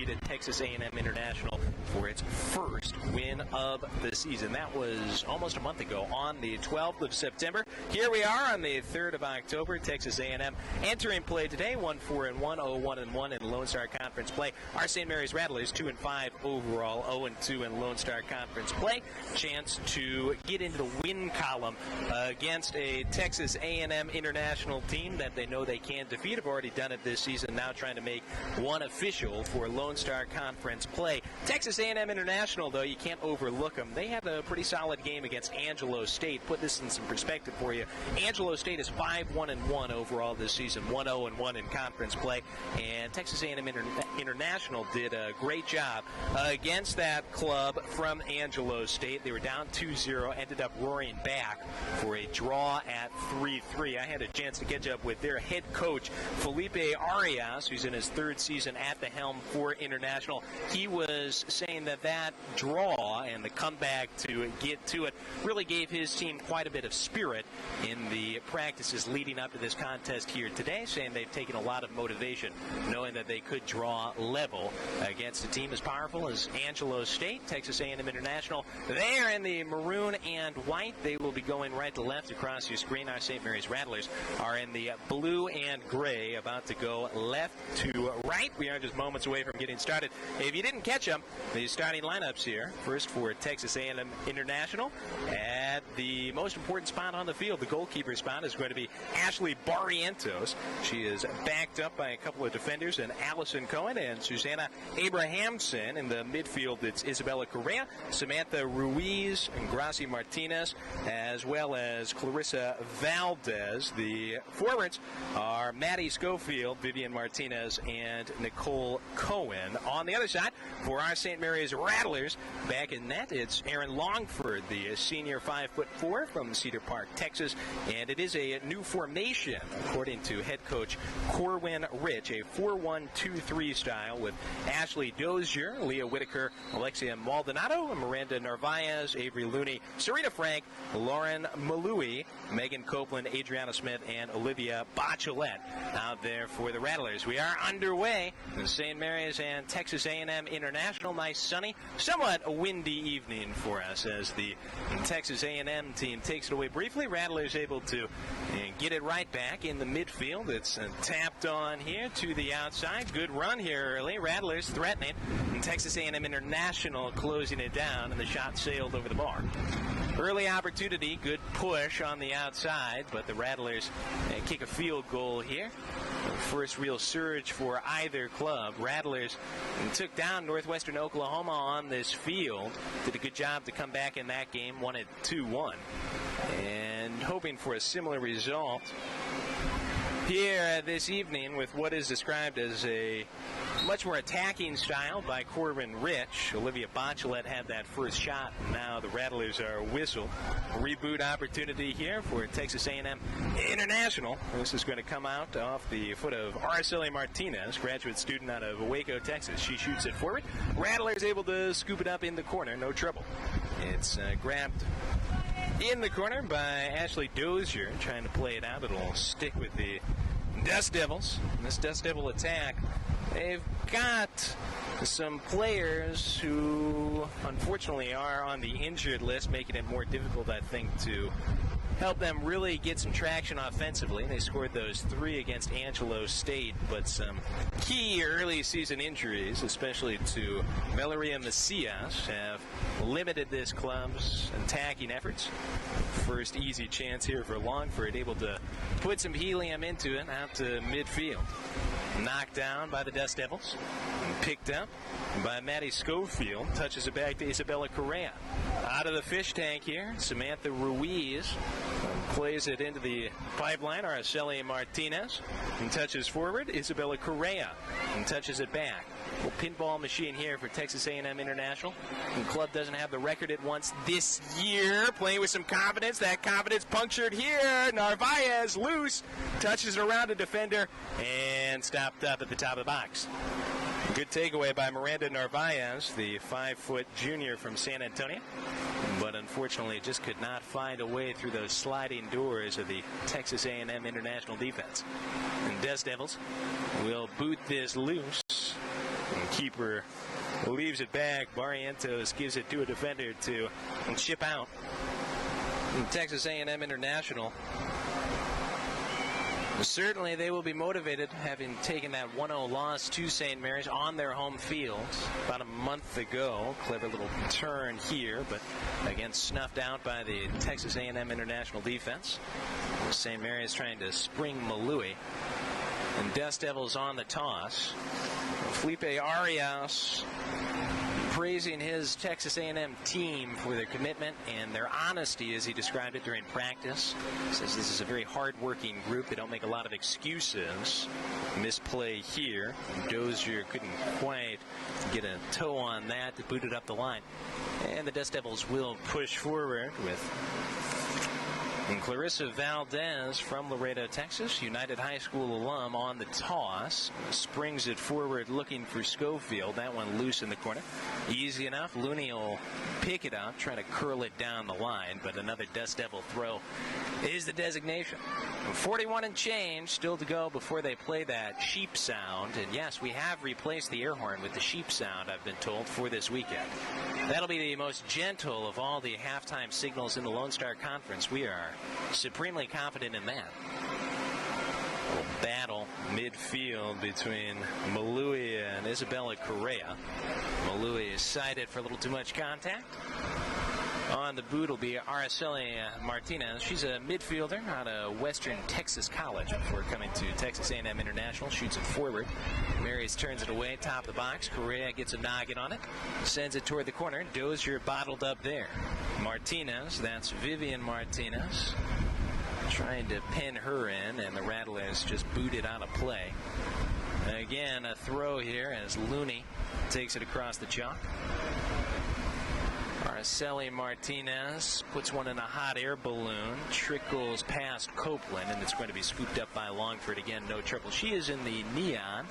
defeated Texas A&M International for its first win of the season. That was almost a month ago on the 12th of September. Here we are on the 3rd of October. Texas A&M entering play today, 1-4-1, 0-1-1 in Lone Star Conference play. Our St. Mary's Rattlers 2-5 overall, 0-2 in Lone Star Conference play. Chance to get into the win column against a Texas A&M International team that they know they can defeat. Have already done it this season, now trying to make one official for Lone Star Conference play. Texas A&M International, though, you can't overlook them. They had a pretty solid game against Angelo State. Put this in some perspective for you. Angelo State is 5-1-1 overall this season, 1-0-1 in conference play, and Texas A&M International did a great job against that club from Angelo State. They were down 2-0, ended up roaring back for a draw at 3-3. I had a chance to catch up with their head coach, Felipe Arias, who's in his third season at the helm for International. He was saying that draw and the comeback to get to it really gave his team quite a bit of spirit in the practices leading up to this contest here today, saying they've taken a lot of motivation knowing that they could draw level against a team as powerful as Angelo State. Texas A&M International, they are in the maroon and white. They will be going right to left across your screen. Our St. Mary's Rattlers are in the blue and gray, about to go left to right. We are just moments away from getting started. If you didn't catch them, the starting lineups here. First for Texas A&M International, at the most important spot on the field, the goalkeeper spot, is going to be Ashley Barrientos. She is backed up by a couple of defenders, and Allison Cohen and Susanna Abrahamson. In the midfield, it's Isabella Correa, Samantha Ruiz, and Gracie Martinez, as well as Clarissa Valdez. The forwards are Maddie Schofield, Vivian Martinez, and Nicole Cohen. On the other side, for our St. Mary's Rattlers, back in net, it's Aaron Longford, the senior 5'4" from Cedar Park, Texas, and it is a new formation, according to head coach Corwin Rich, a 4-1-2-3 style with Ashley Dozier, Leah Whitaker, Alexia Maldonado, Miranda Narvaez, Avery Looney, Serena Frank, Lauren Malui, Megan Copeland, Adriana Smith, and Olivia Bachelet out there for the Rattlers. We are underway in St. Mary's and Texas A&M International. Nice, sunny, somewhat a windy evening for us as the Texas A&M team takes it away briefly. Rattlers able to get it right back in the midfield. It's tapped on here to the outside. Good run here early. Rattlers threatening, and Texas A&M International closing it down, and the shot sailed over the bar. Early opportunity, good push on the outside, but the Rattlers kick a field goal here. First real surge for either club. Rattlers took down Northwestern Oklahoma on this field. Did a good job to come back in that game, won it 2-1. And hoping for a similar result here this evening with what is described as a much more attacking style by Corbin Rich. Olivia Bachelet had that first shot, and now the Rattlers are whistled. Reboot opportunity here for Texas A&M International. This is going to come out off the foot of Araceli Martinez, graduate student out of Waco, Texas. She shoots it forward. Rattlers able to scoop it up in the corner, no trouble. It's grabbed in the corner by Ashley Dozier, trying to play it out. It'll stick with the Dust Devils. This Dust Devil attack, they've got some players who unfortunately are on the injured list, making it more difficult, I think, to help them really get some traction offensively. They scored those 3 against Angelo State, but some key early season injuries, especially to Valeria Macias, have limited this club's attacking efforts. First easy chance here for Longford, able to put some helium into it out to midfield. Knocked down by the Dust Devils, and picked up by Maddie Schofield. Touches it back to Isabella Correa. Out of the fish tank here, Samantha Ruiz plays it into the pipeline. Araceli Martinez, and touches forward. Isabella Correa, and touches it back. Well, pinball machine here for Texas A&M International. The club doesn't have the record it wants this year. Playing with some confidence. That confidence punctured here. Narvaez loose. Touches it around a defender and stopped up at the top of the box. Good takeaway by Miranda Narvaez, the 5-foot junior from San Antonio. But unfortunately, just could not find a way through those sliding doors of the Texas A&M International defense. And Dust Devils will boot this loose. Keeper leaves it back. Barrientos gives it to a defender to chip out. And Texas A&M International, certainly they will be motivated, having taken that 1-0 loss to St. Mary's on their home field about a month ago. Clever little turn here, but again snuffed out by the Texas A&M International defense. St. Mary's trying to spring Malui. And Dust Devils on the toss. Felipe Arias praising his Texas A&M team for their commitment and their honesty, as he described it during practice. He says this is a very hard-working group. They don't make a lot of excuses. Misplay here. Dozier couldn't quite get a toe on that to boot it up the line. And the Dust Devils will push forward with Clarissa Valdez from Laredo, Texas, United High School alum, on the toss. Springs it forward looking for Schofield. That one loose in the corner. Easy enough. Looney will pick it up, try to curl it down the line, but another Dust Devil throw is the designation. 41 and change still to go before they play that sheep sound. And yes, we have replaced the air horn with the sheep sound, I've been told, for this weekend. That'll be the most gentle of all the halftime signals in the Lone Star Conference. We are supremely confident in that. A little battle midfield between Malui and Isabella Correa. Malui is cited for a little too much contact. On the boot will be Araceli Martinez. She's a midfielder out of Western Texas College before coming to Texas A&M International. Shoots it forward. Marys turns it away, top of the box. Correa gets a noggin on it. Sends it toward the corner. Dozier bottled up there. Martinez, that's Vivian Martinez, trying to pin her in, and the Rattlers just booted out of play. Again, a throw here as Looney takes it across the chalk. Araceli Martinez puts one in a hot air balloon, trickles past Copeland, and it's going to be scooped up by Longford. Again, no trouble. She is in the neon,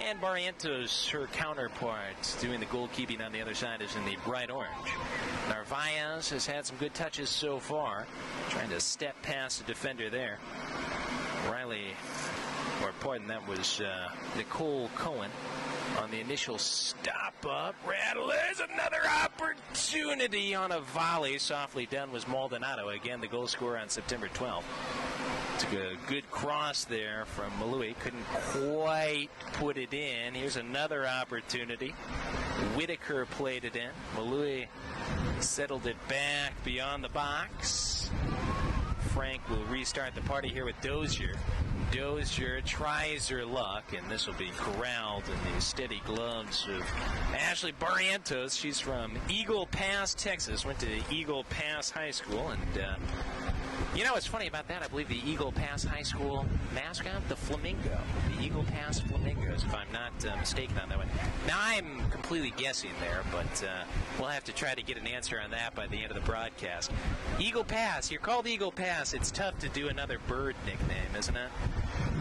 and Barrientos, her counterpart, doing the goalkeeping on the other side, is in the bright orange. Narvaez has had some good touches so far, trying to step past the defender there. That was Nicole Cohen on the initial stop-up. Rattlers, another opportunity on a volley. Softly done was Maldonado. Again, the goal scorer on September 12th. Took a good cross there from Malui. Couldn't quite put it in. Here's another opportunity. Whitaker played it in. Malui settled it back beyond the box. Frank will restart the party here with Dozier. Dozier tries her luck, and this will be corralled in the steady gloves of Ashley Barrientos. She's from Eagle Pass, Texas. Went to Eagle Pass High School, and you know what's funny about that? I believe the Eagle Pass High School mascot, the flamingo. The Eagle Pass Flamingos, if I'm not mistaken on that one. Now, I'm completely guessing there, but we'll have to try to get an answer on that by the end of the broadcast. Eagle Pass. You're called Eagle Pass. It's tough to do another bird nickname, isn't it?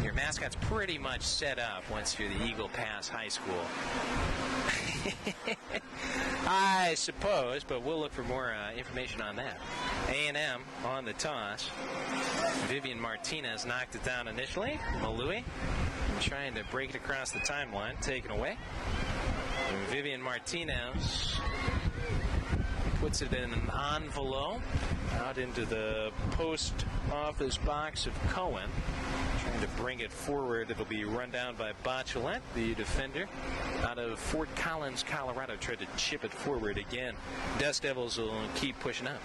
Your mascot's pretty much set up once you're the Eagle Pass High School. I suppose, but we'll look for more information on that. A&M on the toss. Vivian Martinez knocked it down initially. Malui trying to break it across the timeline, taken away. And Vivian Martinez puts it in an envelope out into the post office box of Cohen. Trying to bring it forward. It'll be run down by Bachelette, the defender out of Fort Collins, Colorado. Tried to chip it forward again. Dust Devils will keep pushing up.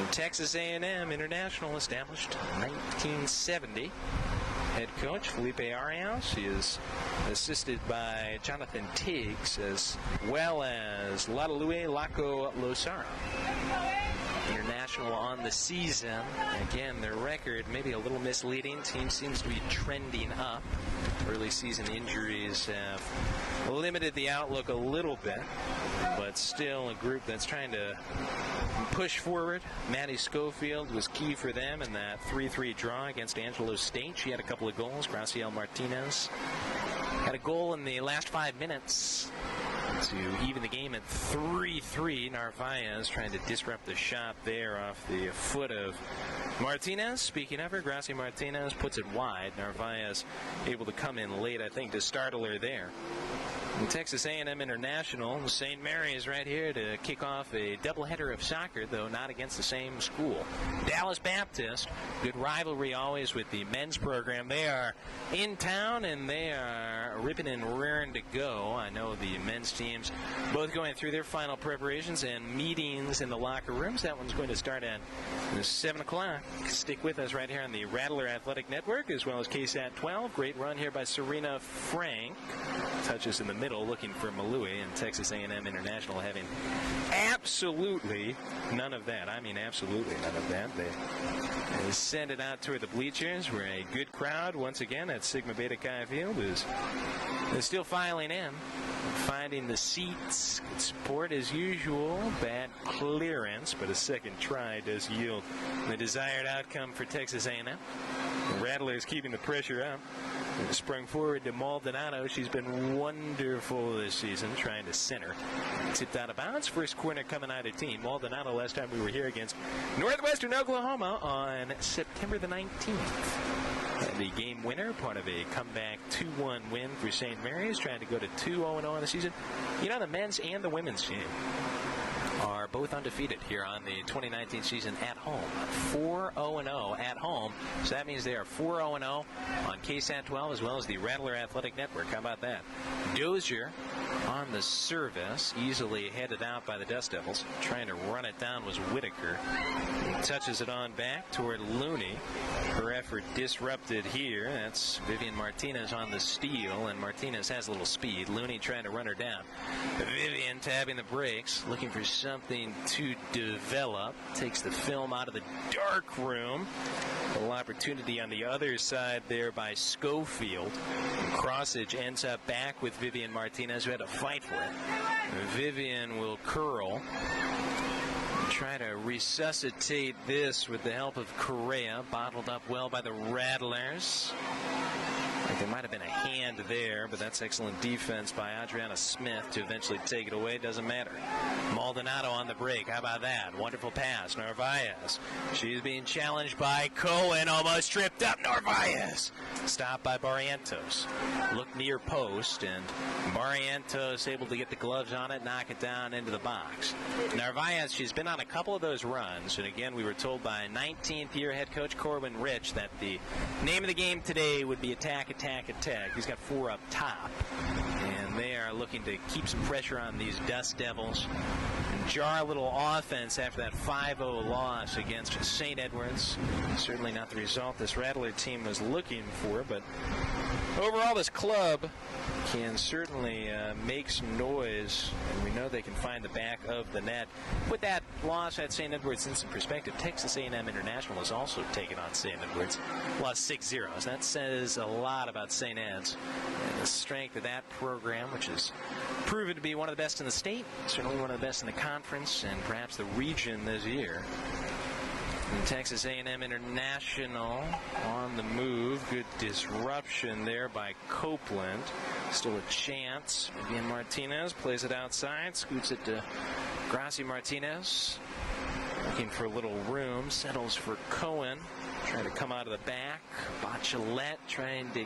And Texas A&M International, established 1970. Head coach Felipe Arias. He is assisted by Jonathan Tiggs, as well as Ladalue Laco Losara. International on the season. Again, their record maybe a little misleading. Team seems to be trending up. Early season injuries have limited the outlook a little bit, but still a group that's trying to push forward. Maddie Schofield was key for them in that 3-3 draw against Angelo State. She had a couple of goals. Graciela Martinez had a goal in the last 5 minutes to even the game at 3-3. Narvaez trying to disrupt the shot there off the foot of Martinez. Speaking of her, Gracie Martinez puts it wide. Narvaez able to come in late, I think, to startle her there. Texas A&M International. St. Mary is right here to kick off a doubleheader of soccer, though not against the same school. Dallas Baptist, good rivalry always with the men's program. They are in town, and they are ripping and raring to go. I know the men's teams both going through their final preparations and meetings in the locker rooms. That one's going to start at 7 o'clock. Stick with us right here on the Rattler Athletic Network, as well as KSAT 12. Great run here by Serena Frank. Touches in the middle, looking for Malui, and Texas A&M International having absolutely none of that. I mean, absolutely none of that. They send it out toward the bleachers, where a good crowd, once again, at Sigma Beta Chi Field is still filing in, finding the seats. Good support as usual. Bad clearance, but a second try does yield the desired outcome for Texas A&M. The Rattlers keeping the pressure up. Sprung forward to Maldonado. She's been wonderful this season, trying to center. Tipped out of bounds. First corner coming out of team. Maldonado last time we were here against Northwestern Oklahoma on September the 19th. The game winner, part of a comeback 2-1 win for St. Mary's, trying to go to 2-0-0 on the season. You know, the men's and the women's team are both undefeated here on the 2019 season at home. 4-0-0 at home. So that means they are 4-0-0 on KSAT 12 as well as the Rattler Athletic Network. How about that? Dozier on the service, easily headed out by the Dust Devils. Trying to run it down was Whitaker. He touches it on back toward Looney. Her effort disrupted here. That's Vivian Martinez on the steal, and Martinez has a little speed. Looney trying to run her down. Vivian tapping the brakes, looking for something to develop. Takes the film out of the dark room. A little opportunity on the other side there by Schofield. Crossage ends up back with Vivian Martinez, who had to fight for it. Vivian will curl. Try to resuscitate this with the help of Correa. Bottled up well by the Rattlers. There might have been a hand there, but that's excellent defense by Adriana Smith to eventually take it away. Doesn't matter. Maldonado on the break. How about that? Wonderful pass. Narvaez. She's being challenged by Cohen. Almost tripped up. Narvaez. Stopped by Barrientos. Looked near post, and Barrientos able to get the gloves on it, knock it down into the box. Narvaez, she's been on a couple of those runs, and again, we were told by 19th year head coach Corbin Rich that the name of the game today would be attack, attack, attack. He's got 4 up top, and they are looking to keep some pressure on these Dust Devils and jar a little offense after that 5-0 loss against St. Edwards. Certainly not the result this Rattler team was looking for, but overall this club can certainly make some noise, and we know they can find the back of the net. With that loss at St. Edwards in some perspective, Texas A&M International has also taken on St. Edwards. Lost 6-0. So that says a lot about St. Ed's and the strength of that program, which has proven to be one of the best in the state, certainly one of the best in the conference, and perhaps the region this year. And Texas A&M International on the move. Good disruption there by Copeland. Still a chance. Vivian Martinez plays it outside. Scoots it to Gracie Martinez. Looking for a little room. Settles for Cohen. Trying to come out of the back. Bachelette trying to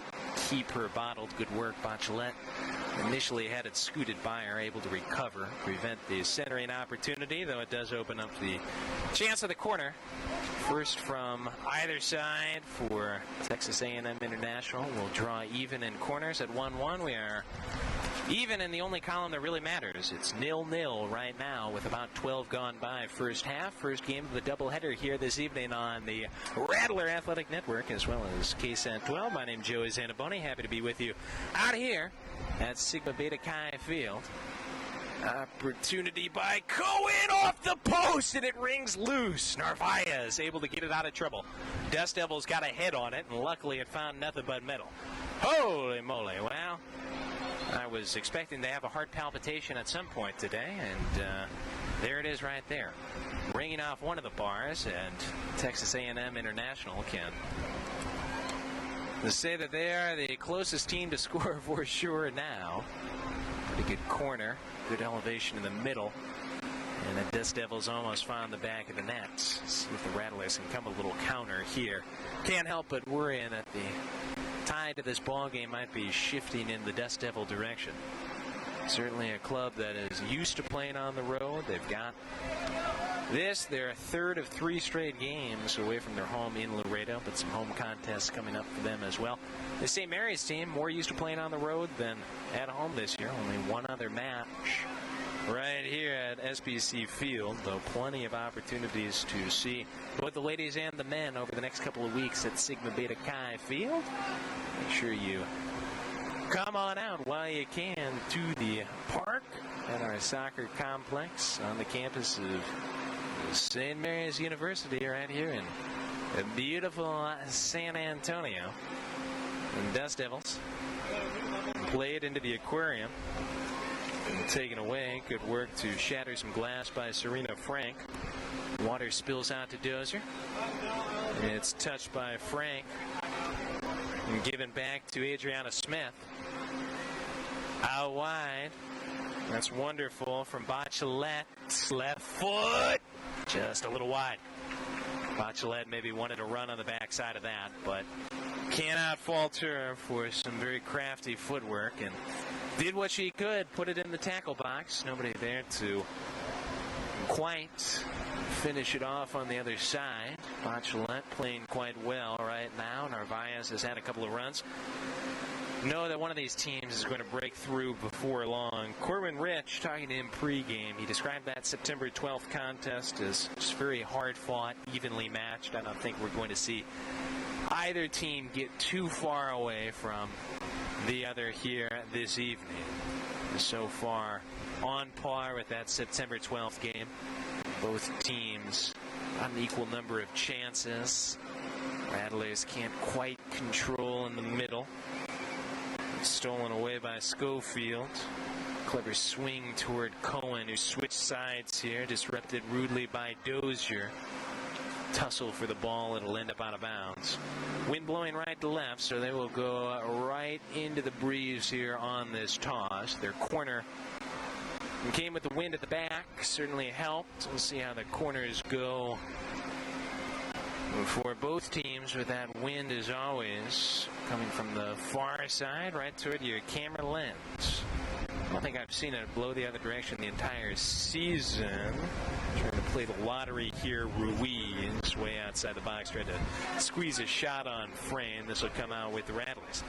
keep her bottled. Good work, Bachelette. Initially had it scooted by her, able to recover, prevent the centering opportunity, though it does open up the chance of the corner. First from either side for Texas A&M International. We'll draw even in corners at 1-1. We are even in the only column that really matters. It's 0-0 right now with about 12 gone by first half. First game of the doubleheader here this evening on the Rattler Athletic Network as well as KSAT 12. My name's Joey Zanaboni. Happy to be with you out here at Sigma Beta Chi Field. Opportunity by Cohen off the post, and it rings loose. Narvaez able to get it out of trouble. Dust Devils got a head on it, and luckily it found nothing but metal. Holy moly. Well, I was expecting to have a heart palpitation at some point today, and there it is right there. Ringing off one of the bars, and Texas A&M International can say that they are the closest team to score for sure now. Pretty good corner. Good elevation in the middle. And the Dust Devils almost found the back of the net. See if the Rattlers can come a little counter here. Can't help but worrying that the tide of this ball game might be shifting in the Dust Devil direction. Certainly a club that is used to playing on the road. They've got their third of 3 straight games away from their home in Laredo, but some home contests coming up for them as well. The St. Mary's team more used to playing on the road than at home this year. Only one other match right here at SBC Field, though plenty of opportunities to see both the ladies and the men over the next couple of weeks at Sigma Beta Chi Field. Make sure you come on out while you can to the park at our soccer complex on the campus of St. Mary's University right here in beautiful San Antonio. And Dust Devils played into the aquarium. And taken away. Good work to shatter some glass by Serena Frank. Water spills out to Dozier. It's touched by Frank and given back to Adriana Smith. Out wide. That's wonderful from Bachelet's left foot. Just a little wide. Bachelet maybe wanted to run on the backside of that, but cannot falter for some very crafty footwork and did what she could, put it in the tackle box. Nobody there to quite finish it off on the other side. Bachelet playing quite well right now. Narvaez has had a couple of runs. Know that one of these teams is going to break through before long. Corwin Rich, talking to him pregame, he described that September 12th contest as just very hard-fought, evenly matched. I don't think we're going to see either team get too far away from the other here this evening. So far on par with that September 12th game. Both teams on an equal number of chances. Rattlers can't quite control in the middle. Stolen away by Schofield. Clever swing toward Cohen, who switched sides here. Disrupted rudely by Dozier. Tussle for the ball. It'll end up out of bounds. Wind blowing right to left, so they will go right into the breeze here on this toss. Their corner came with the wind at the back. Certainly helped. We'll see how the corners go for both teams with that wind, as always, coming from the far side right toward your camera lens. I don't think I've seen it blow the other direction the entire season. Trying to play the lottery here. Ruiz way outside the box, trying to squeeze a shot on frame. This will come out with the Rattlers.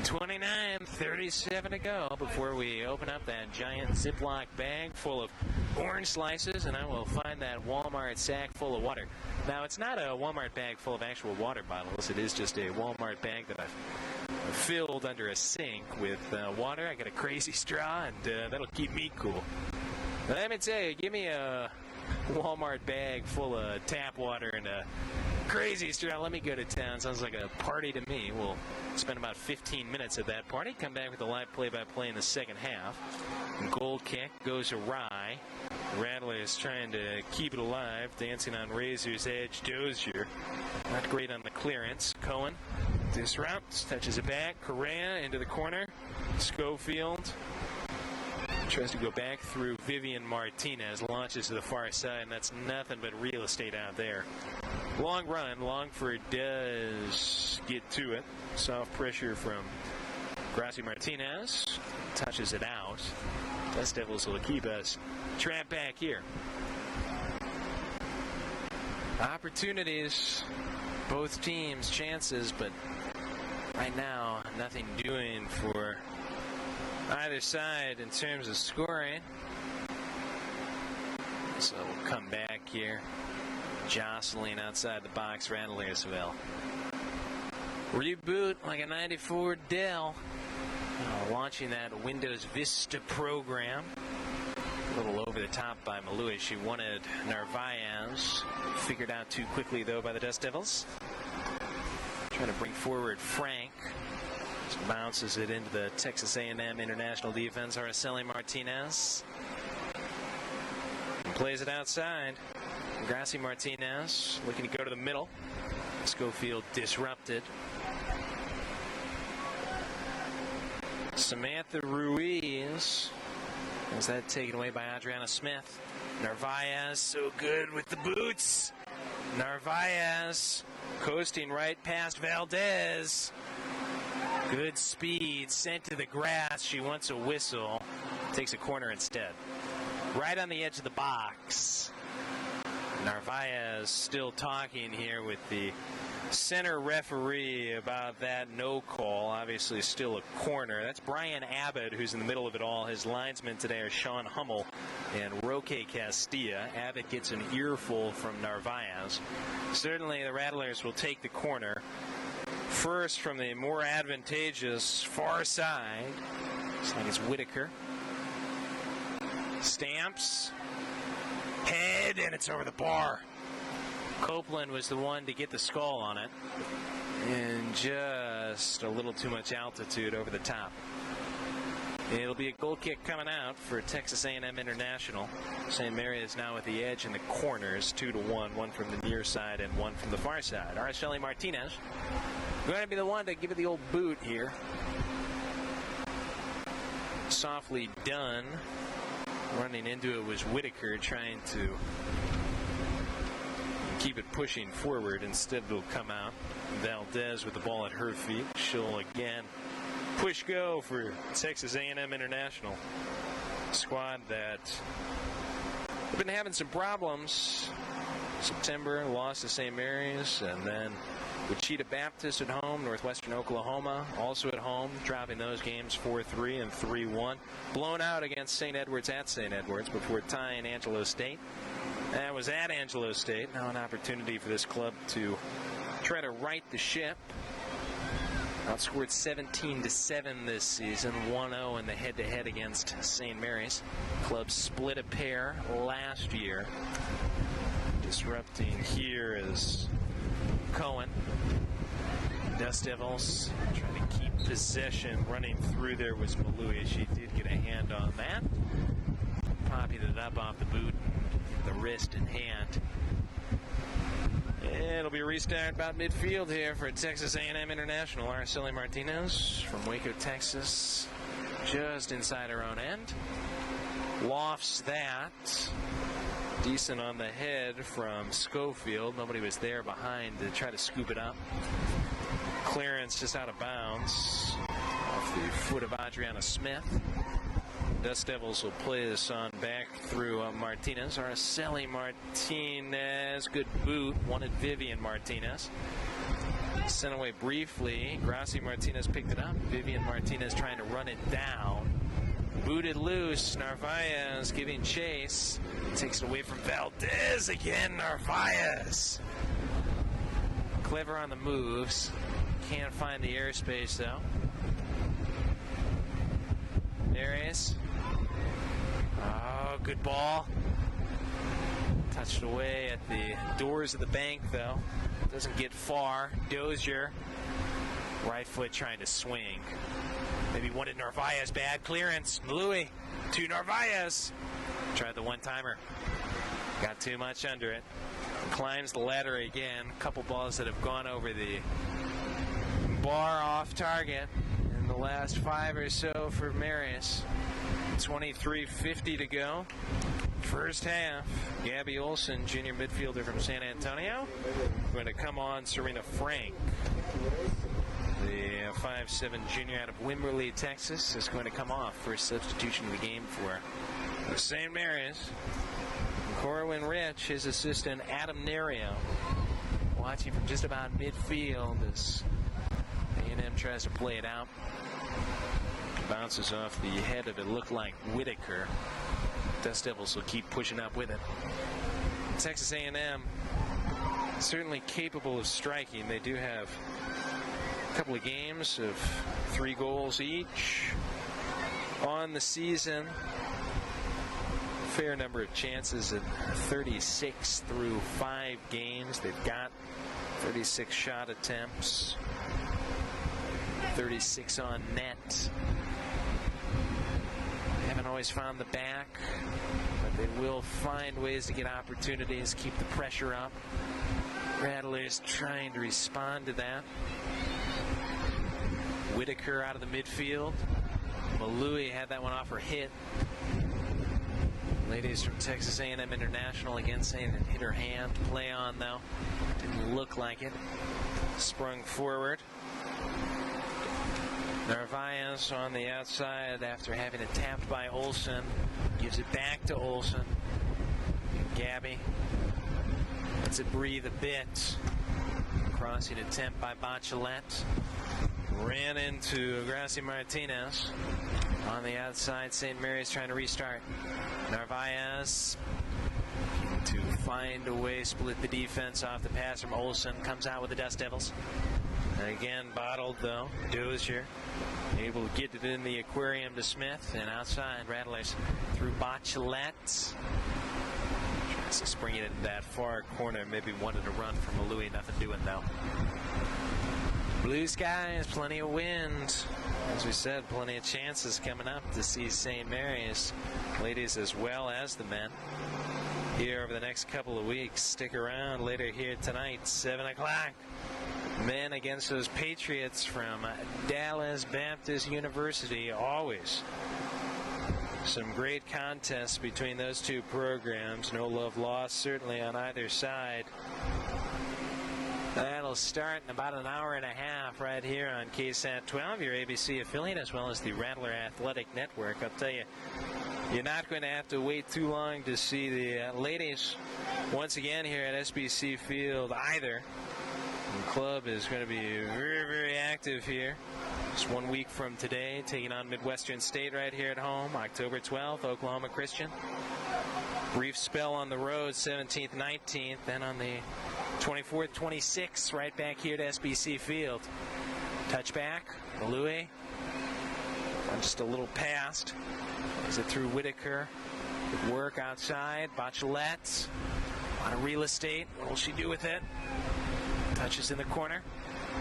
29:37 to go before we open up that giant Ziploc bag full of orange slices, and I will find that Walmart sack full of water. Now, it's not a Walmart bag full of actual water bottles. It is just a Walmart bag that I've filled under a sink with water. I got a crazy straw, and that'll keep me cool. Let me tell you, give me a Walmart bag full of tap water and a crazy straw. Let me go to town. Sounds like a party to me. We'll spend about 15 minutes at that party. Come back with a live play-by-play in the second half. Goal kick goes awry. Rattlers trying to keep it alive. Dancing on Razor's Edge. Dozier not great on the clearance. Cohen disrupts. Touches it back. Correa into the corner. Schofield tries to go back through Vivian Martinez. Launches to the far side, and that's nothing but real estate out there. Long run. Longford does get to it. Soft pressure from Gracie Martinez. Touches it out. Dust Devils will keep us trapped back here. Opportunities. Both teams chances, but right now nothing doing for either side in terms of scoring. So we'll come back here. Jostling outside the box. Rattlers will reboot like a 94 Dell. Launching that Windows Vista program. A little over the top by Malua. She wanted Narvaez. Figured out too quickly, though, by the Dust Devils. Trying to bring forward Frank. Just bounces it into the Texas A&M International defense. Araceli Martinez. And plays it outside. Gracie Martinez looking to go to the middle. Schofield disrupted. Samantha Ruiz. Was that taken away by Adriana Smith? Narvaez so good with the boots. Narvaez coasting right past Valdez. Good speed, sent to the grass. She wants a whistle. takes a corner instead. Right on the edge of the box. Narvaez still talking here with the center referee about that no call. Obviously still a corner. That's Brian Abbott, who's in the middle of it all. His linesmen today are Sean Hummel and Roque Castilla. Abbott gets an earful from Narvaez. Certainly the Rattlers will take the corner. First from the more advantageous far side. Looks like it's Whitaker. Stamps. Head, and it's over the bar. Copeland was the one to get the skull on it. And just a little too much altitude over the top. It'll be a goal kick coming out for Texas A&M International. St. Mary is now at the edge in the corners, 2-1, one from the near side and one from the far side. Araceli Martinez going to be the one to give it the old boot here. Softly done. Running into it was Whitaker, trying to keep it pushing forward. Instead, it'll come out. Valdez with the ball at her feet. She'll again push go for Texas A&M International. Squad that have been having some problems. September, lost to St. Mary's, and then Wichita Baptist at home, Northwestern Oklahoma also at home, dropping those games 4-3 and 3-1. Blown out against St. Edwards at St. Edwards before tying Angelo State. That was at Angelo State. Now an opportunity for this club to try to right the ship. Outscored 17-7 this season, 1-0 in the head-to-head against St. Mary's. Club split a pair last year. Disrupting here is Cohen. Dust Devils trying to keep possession. Running through there was Malui. She did get a hand on that. Poppied it up off the boot, the wrist and hand. It'll be a restart about midfield here for Texas A&M International. Araceli Martinez from Waco, Texas, just inside her own end. Lofts that. Decent on the head from Schofield. Nobody was there behind to try to scoop it up. Clearance just out of bounds off the foot of Adriana Smith. Dust Devils will play this on back through Martinez. Araceli Martinez, good boot. Wanted Vivian Martinez. Sent away briefly. Gracie Martinez picked it up. Vivian Martinez trying to run it down. Booted loose. Narvaez giving chase. Takes it away from Valdez again. Narvaez. Clever on the moves. Can't find the airspace though. Aries. Oh, good ball. Touched away at the doors of the bank though. Doesn't get far. Dozier. Right foot trying to swing. Maybe wanted Narvaez. Bad clearance. Malui to Narvaez. Tried the one-timer. Got too much under it. Climbs the ladder again. A couple balls that have gone over the bar off target in the last 5 or so for Marius. 23:50 to go. First half. Gabby Olson, junior midfielder from San Antonio, going to come on. Serena Frank, the 5'7" junior out of Wimberley, Texas, is going to come off for a substitution of the game for St. Mary's. Corwin Rich, his assistant Adam Nerio, watching from just about midfield as A&M tries to play it out. Bounces off the head of it, looked like Whitaker. Dust Devils will keep pushing up with it. Texas A&M certainly capable of striking. They do have a couple of games of 3 goals each on the season. Fair number of chances at 36 through 5 games. They've got 36 shot attempts, 36 on net. They haven't always found the back, but they will find ways to get opportunities, keep the pressure up. Rattlers trying to respond to that. Whitaker out of the midfield. Malui had that one off her hit. Ladies from Texas A&M International again saying it hit her hand. Play on though. Didn't look like it. Sprung forward. Narvaez on the outside after having it tapped by Olsen. Gives it back to Olsen. Gabby lets it breathe a bit. Crossing attempt by Bachelet. Ran into Gracie Martinez. On the outside, St. Mary's trying to restart. Narvaez to find a way, split the defense off the pass from Olsen. Comes out with the Dust Devils. Again, bottled though. Dozier able to get it in the aquarium to Smith. And outside, Rattlers through Bachelet. Tries to spring it into that far corner. Maybe wanted to run from Louis. Nothing doing though. Blue skies, plenty of wind. As we said, plenty of chances coming up to see St. Mary's, ladies as well as the men, here over the next couple of weeks. Stick around later here tonight, 7 o'clock. Men against those Patriots from Dallas Baptist University. Always some great contests between those two programs. No love lost, certainly on either side. That'll start in about an hour and a half right here on KSAT 12, your ABC affiliate, as well as the Rattler Athletic Network. I'll tell you, you're not going to have to wait too long to see the ladies once again here at SBC Field either. The club is going to be very, very active here. Just 1 week from today, taking on Midwestern State right here at home, October 12th, Oklahoma Christian. Brief spell on the road, 17th, 19th, then on the 24th, 26th, right back here to SBC Field. Touchback, Louis. Just a little past. Is it through Whitaker? Good work outside. Bachelet. A lot of real estate. What will she do with it? Touches in the corner.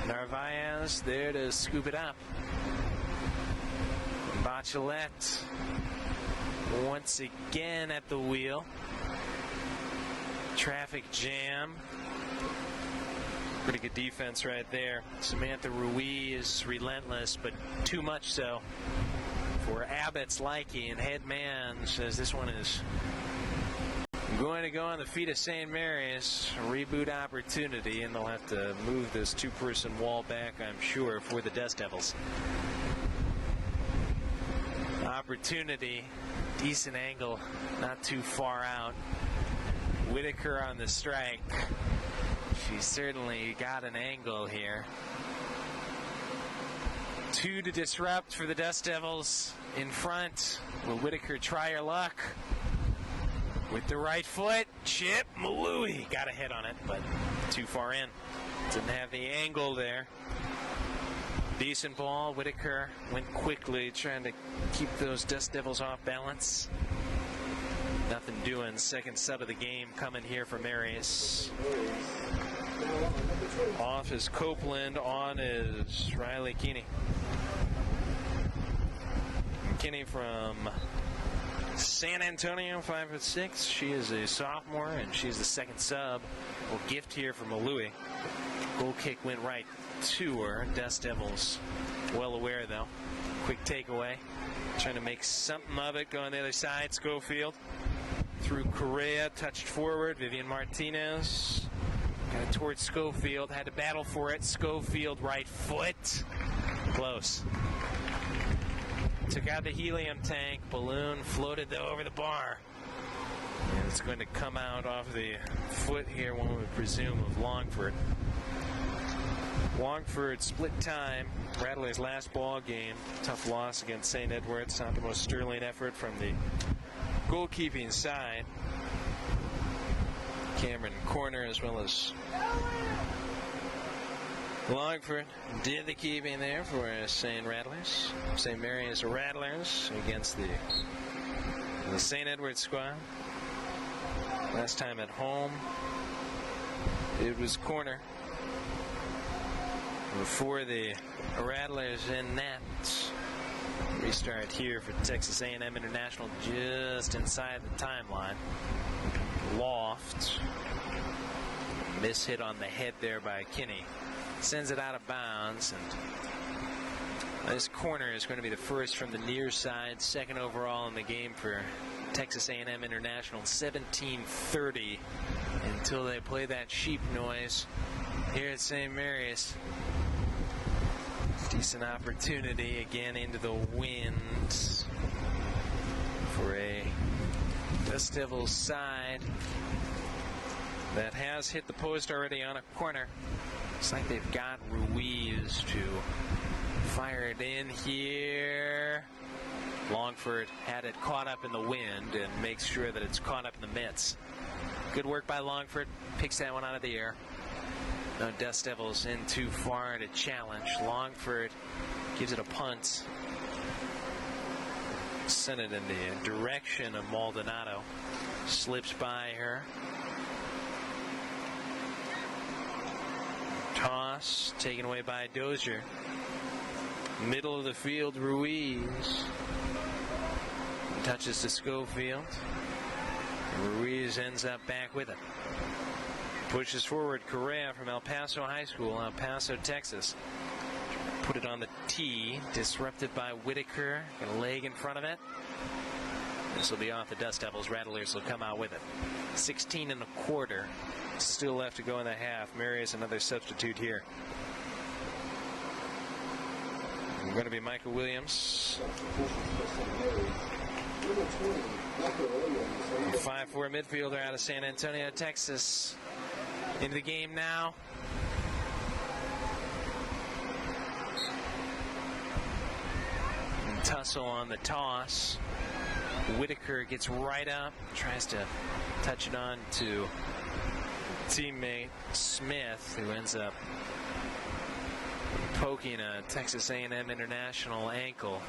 Narvaez there to scoop it up. Bachelet once again at the wheel. Traffic jam. Pretty good defense right there. Samantha Ruiz, relentless, but too much so for Abbott's liking. Head man says this one is going to go on the feet of St. Mary's. Reboot opportunity, and they'll have to move this two-person wall back, I'm sure, for the Dust Devils. Opportunity, decent angle, not too far out. Whitaker on the strike. She certainly got an angle here. 2 to disrupt for the Dust Devils in front. Will Whitaker try her luck? With the right foot, Chip Malooey got a hit on it, but too far in. Didn't have the angle there. Decent ball. Whitaker went quickly, trying to keep those Dust Devils off balance. Nothing doing. Second sub of the game coming here for Mary's. Off is Copeland, on is Riley Keeney. Kinney from San Antonio, 5'6". She is a sophomore, and she's the second sub. Well, gift here for Malooey. Goal kick went right to her. Dust Devils well aware, though. Quick takeaway. Trying to make something of it. Go on the other side. Schofield through Correa. Touched forward. Vivian Martinez. Got it towards Schofield. Had to battle for it. Schofield right foot. Close. Took out the helium tank. Balloon floated over the bar. And it's going to come out off the foot here, one would presume, of Longford. Longford split time. Rattlers' last ball game. Tough loss against St. Edward's. Not the most sterling effort from the goalkeeping side. Cameron Corner as well as Longford did the keeping there for St. Rattlers. St. Mary's Rattlers against the St. Edward's squad. Last time at home, it was Corner. Before the Rattlers in net. Restart here for Texas A&M International just inside the timeline. Loft. Miss hit on the head there by Kinney. Sends it out of bounds, and this corner is going to be the first from the near side, second overall in the game for Texas A&M International. 17:30 until they play that sheep noise here at St. Mary's. Decent opportunity again into the wind for a Dust Devils side that has hit the post already on a corner. Looks like they've got Ruiz to fire it in here. Longford had it caught up in the wind and makes sure that it's caught up in the mitts. Good work by Longford. Picks that one out of the air. No Dust Devils in too far to challenge. Longford gives it a punt. Sent it in the direction of Maldonado. Slips by her. Toss taken away by Dozier. Middle of the field, Ruiz. Touches to Schofield. Ruiz ends up back with it. Pushes forward Correa from El Paso High School, El Paso, Texas. Put it on the tee. Disrupted by Whitaker. Got a leg in front of it. This will be off the Dust Devils. Rattlers will come out with it. 16 1/4. Still left to go in the half. Marius another substitute here. Going to be Michael Williams. 5'4" midfielder out of San Antonio, Texas. Into the game now. And tussle on the toss. Whitaker gets right up, tries to touch it on to teammate Smith, who ends up poking a Texas A&M International ankle.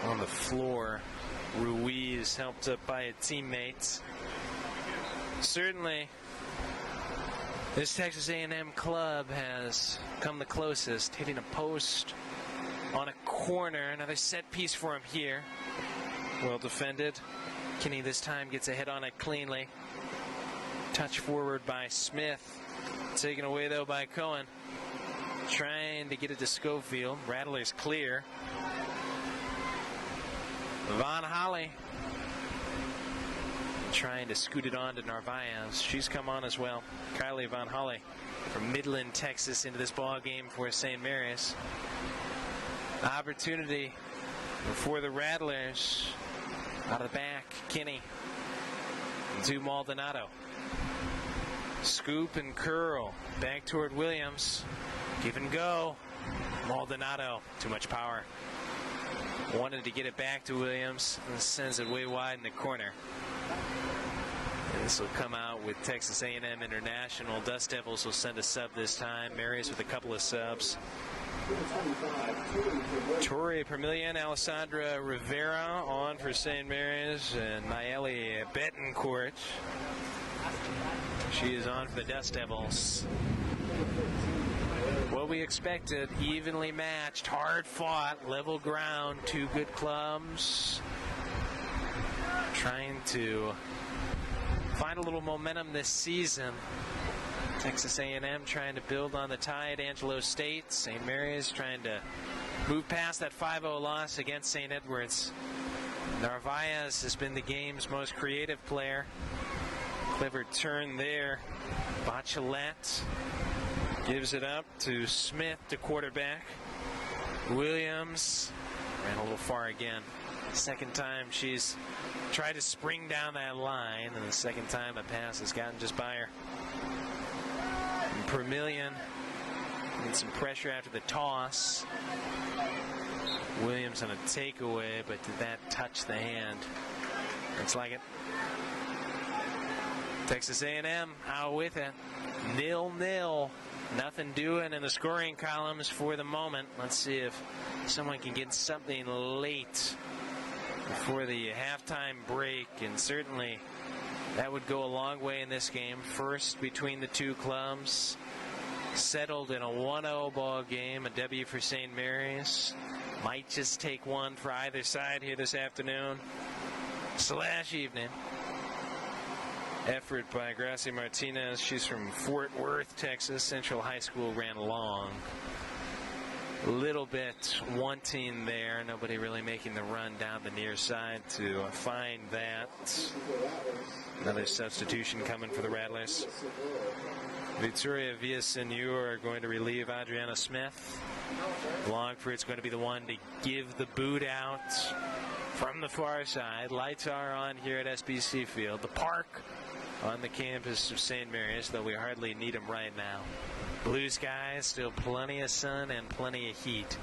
On the floor, Ruiz helped up by a teammate. Certainly, this Texas A&M club has come the closest, hitting a post on a corner. Another set piece for him here. Well defended. Kinney this time gets a hit on it cleanly. Touch forward by Smith. Taken away though by Cohen. Trying to get it to Schofield. Rattlers clear. Von Holly trying to scoot it on to Narvaez. She's come on as well. Kylie Von Holly from Midland, Texas into this ball game for St. Mary's. Opportunity for the Rattlers. Out of the back, Kinney to Maldonado. Scoop and curl. Back toward Williams. Give and go. Maldonado. Too much power. Wanted to get it back to Williams and sends it way wide in the corner. And this will come out with Texas A&M International. Dust Devils will send a sub this time. Mary's with a couple of subs. Tori Permillion, Alessandra Rivera on for St. Mary's, and Nayeli Betancourt. She is on for the Dust Devils. What we expected, evenly matched, hard fought, level ground, two good clubs. Trying to find a little momentum this season. Texas A&M trying to build on the tide. Angelo State, St. Mary's trying to move past that 5-0 loss against St. Edwards. Narvaez has been the game's most creative player. Clever turn there. Bachelet gives it up to Smith, to quarterback. Williams ran a little far again. Second time she's tried to spring down that line, and the second time a pass has gotten just by her. Permillion needs some pressure after the toss. Williams on a takeaway, but did that touch the hand? Looks like it. Texas A&M out with it. 0-0. Nothing doing in the scoring columns for the moment. Let's see if someone can get something late before the halftime break, and certainly that would go a long way in this game. First between the two clubs. Settled in a 1-0 ball game. A W for St. Mary's. Might just take one for either side here this afternoon / evening. Effort by Gracie Martinez. She's from Fort Worth, Texas. Central High School ran long. A little bit wanting there. Nobody really making the run down the near side to find that. Another substitution coming for the Rattlers. Victoria Villasenor are going to relieve Adriana Smith. Longford's going to be the one to give the boot out from the far side. Lights are on here at SBC Field, the park on the campus of St. Mary's, though we hardly need them right now. Blue skies, still plenty of sun and plenty of heat.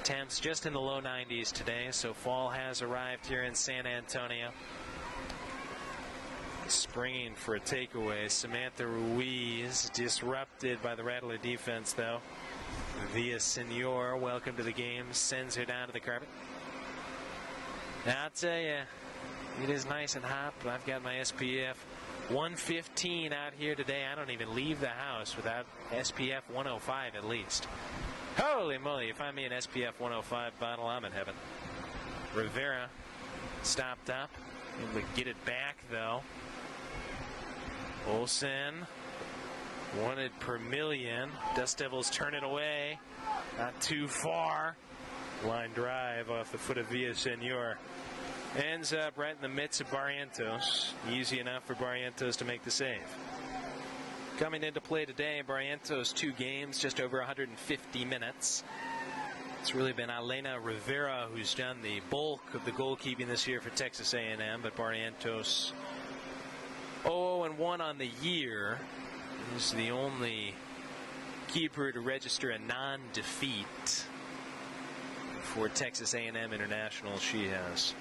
Temps just in the low 90s today, so fall has arrived here in San Antonio. Springing for a takeaway, Samantha Ruiz, disrupted by the Rattler defense though. Villasenor, welcome to the game, sends her down to the carpet. Now, I'll tell you, it is nice and hot, but I've got my SPF 115 out here today. I don't even leave the house without SPF 105 at least. Holy moly, you find me an SPF 105 bottle, I'm in heaven. Rivera stopped up, able to get it back though. Olsen wanted per million. Dust Devils turn it away. Not too far. Line drive off the foot of Villasenor. Ends up right in the midst of Barrientos. Easy enough for Barrientos to make the save. Coming into play today, Barrientos 2 games, just over 150 minutes. It's really been Elena Rivera who's done the bulk of the goalkeeping this year for Texas A&M, but Barrientos 0-1 on the year. Is the only keeper to register a non-defeat for Texas A&M International. She has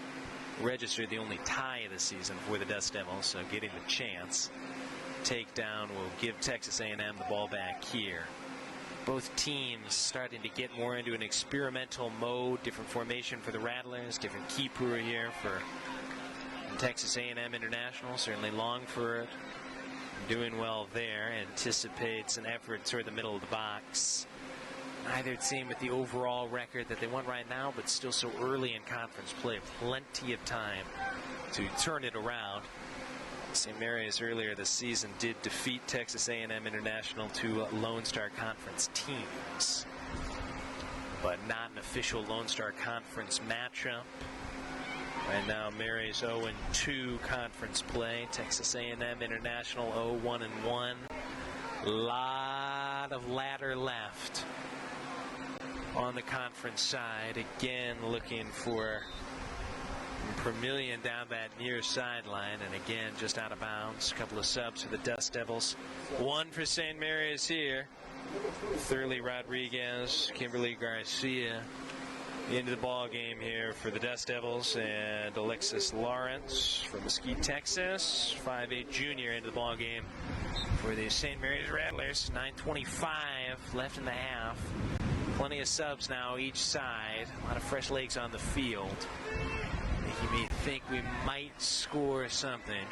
registered the only tie of the season for the Dust Devils, so getting the chance. Takedown will give Texas A&M the ball back here. Both teams starting to get more into an experimental mode, different formation for the Rattlers, different keeper here for Texas A&M International. Certainly Longford doing well there. Anticipates an effort toward the middle of the box. Neither team with the overall record that they want right now, but still so early in conference play. Plenty of time to turn it around. St. Mary's earlier this season did defeat Texas A&M International to Lone Star Conference teams, but not an official Lone Star Conference matchup. Right now, Mary's 0-2 conference play. Texas A&M International 0-1-1. Lot of ladder left on the conference side. Again, looking for per million down that near sideline, and again, just out of bounds. A couple of subs for the Dust Devils. One for St. Mary's here. Thurley Rodriguez, Kimberly Garcia into the ball game here for the Dust Devils, and Alexis Lawrence from Mesquite, Texas, 5'8" junior into the ball game for the St. Mary's Rattlers. 9:25 left in the half. Plenty of subs now each side. A lot of fresh legs on the field. Making me think we might score something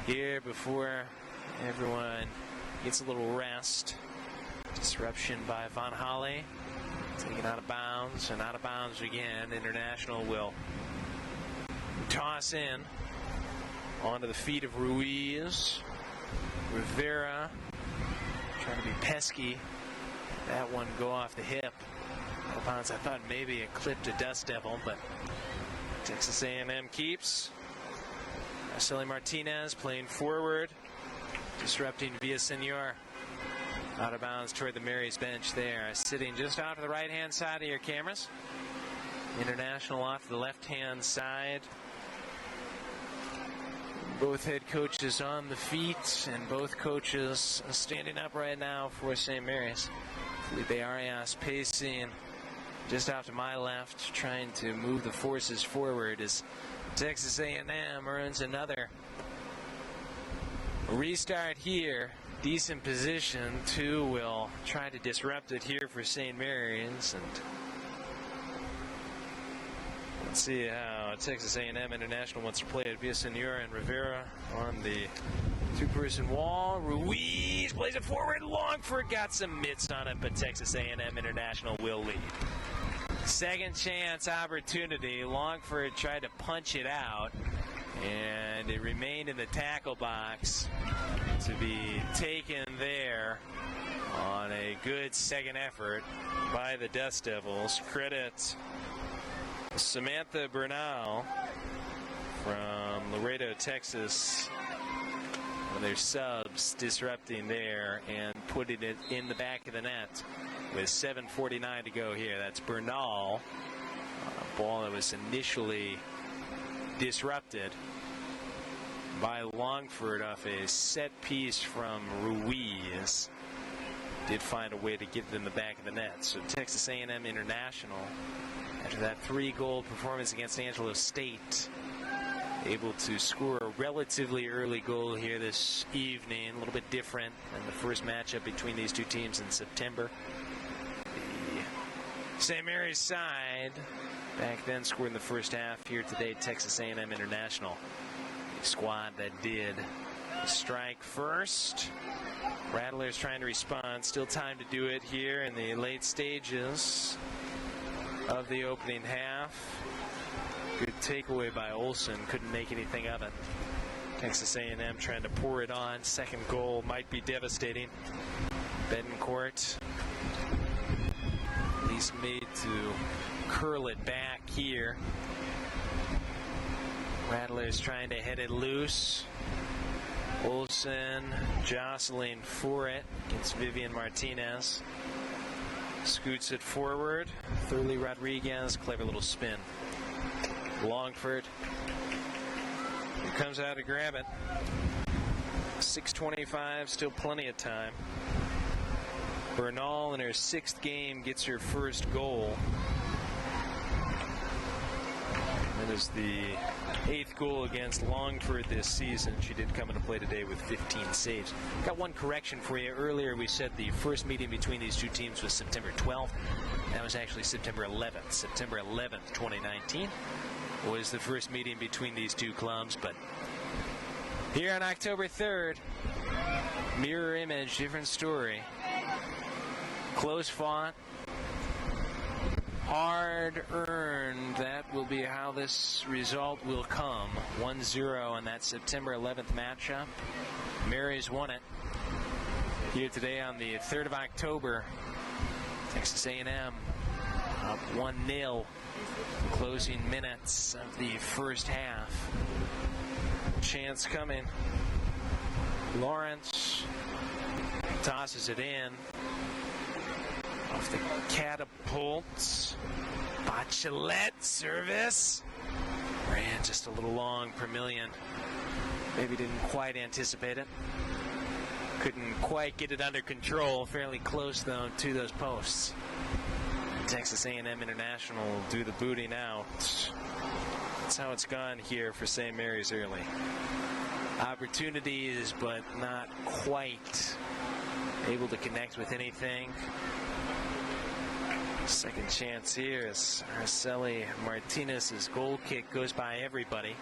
here before everyone gets a little rest. Disruption by Von Holly. Taken out of bounds, and out of bounds again. International will toss in onto the feet of Ruiz. Rivera trying to be pesky. That one go off the hip. Out of bounds. I thought maybe it clipped a Dust Devil, but Texas A&M keeps. Marceli Martinez playing forward, disrupting Villasenor. Out of bounds toward the Mary's bench there. Sitting just off to the right-hand side of your cameras. International off to the left-hand side. Both head coaches on the feet, and both coaches standing up right now for St. Mary's. Felipe Arias pacing just off to my left, trying to move the forces forward as Texas A&M earns another restart here. Decent position. 2 will try to disrupt it here for St. Mary's, and let's see how Texas A&M International wants to play it. Villasenor and Rivera on the 2-person wall. Ruiz plays it forward. Longford got some mitts on it, but Texas A&M International will lead. Second chance opportunity. Longford tried to punch it out, and it remained in the tackle box to be taken there on a good second effort by the Dust Devils. Credit Samantha Bernal from Laredo, Texas, their subs disrupting there and putting it in the back of the net with 7:49 to go here. That's Bernal. A ball that was initially disrupted by Longford off a set piece from Ruiz. Did find a way to get it in the back of the net. So Texas A&M International, after that 3-goal performance against Angelo State, able to score a relatively early goal here this evening. A little bit different than the first matchup between these two teams in September. The St. Mary's side back then scored in the first half. Here today, Texas A&M International, a squad that did strike first. Rattlers trying to respond. Still time to do it here in the late stages of the opening half. Good takeaway by Olsen. Couldn't make anything of it. Texas A&M trying to pour it on. Second goal might be devastating. Betancourt at least made to curl it back here. Rattlers trying to head it loose. Olsen jostling for it against Vivian Martinez. Scoots it forward. Thurley Rodriguez, clever little spin. Longford, who comes out to grab it. 6:25, still plenty of time. Bernal in her 6th game gets her first goal. That is the 8th goal against Longford this season. She did come into play today with 15 saves. Got one correction for you. Earlier we said the first meeting between these two teams was September 12th. That was actually September 11th. September 11th, 2019 was the first meeting between these two clubs. But here on October 3rd, mirror image, different story. Close fought. Hard earned. That will be how this result will come. 1-0 in that September 11th matchup. Mary's won it. Here today on the 3rd of October, Texas A&M up 1-0. Closing minutes of the first half. Chance coming. Lawrence tosses it in. Off the catapults. Bachelet service. Ran just a little long. Vermillion maybe didn't quite anticipate it. Couldn't quite get it under control. Fairly close, though, to those posts. Texas A&M International will do the booting out. That's how it's gone here for St. Mary's early. Opportunities, but not quite able to connect with anything. Second chance here as Araceli Martinez's goal kick goes by everybody.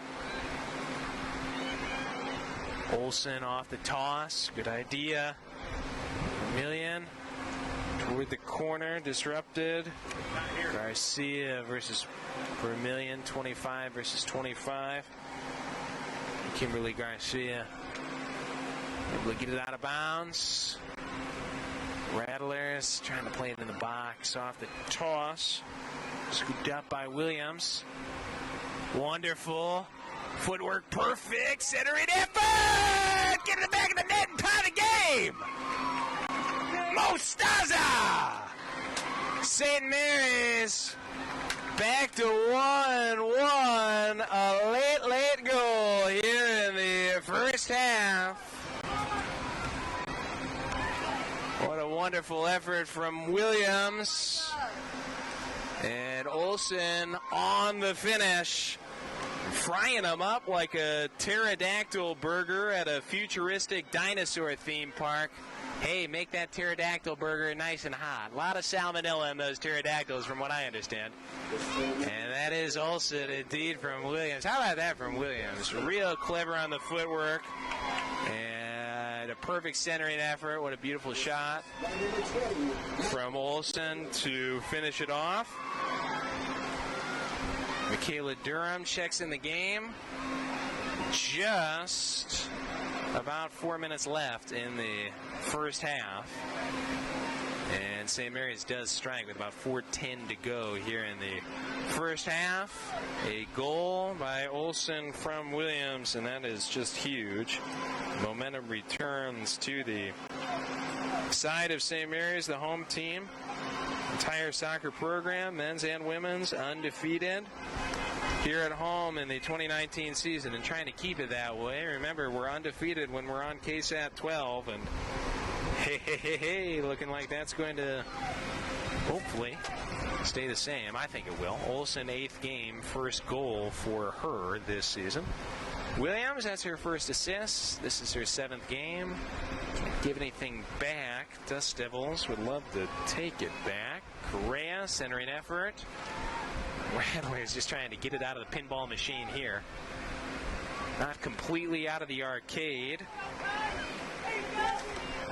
Olsen off the toss. Good idea. Vermillion toward the corner. Disrupted. Garcia versus Vermillion. 25 versus 25. Kimberly Garcia able to get it out of bounds. Rattlers trying to play it in the box off the toss. Scooped up by Williams. Wonderful. Footwork perfect. Centering effort! Get in the back of the net and tie the game! Mostaza! St. Mary's back to 1-1. A late goal here in the first half. What a wonderful effort from Williams. And Olsen on the finish. Frying them up like a pterodactyl burger at a futuristic dinosaur theme park. Hey, make that pterodactyl burger nice and hot. A lot of salmonella in those pterodactyls from what I understand. And that is Olsen indeed from Williams. How about that from Williams? Real clever on the footwork. And a perfect centering effort. What a beautiful shot from Olsen to finish it off. Michaela Durham checks in the game. Just about 4 minutes left in the first half. And St. Mary's does strike with about 4:10 to go here in the first half. A goal by Olsen from Williams, and that is just huge. Momentum returns to the side of St. Mary's, the home team. Entire soccer program, men's and women's, undefeated here at home in the 2019 season, and trying to keep it that way. Remember, we're undefeated when we're on KSAT 12, and hey, looking like that's going to hopefully stay the same. I think it will. Olsen, 8th game, first goal for her this season. Williams, that's her first assist. This is her 7th game. Can't give anything back. Dust Devils would love to take it back. Correa centering effort. Rattlers just trying to get it out of the pinball machine here. Not completely out of the arcade.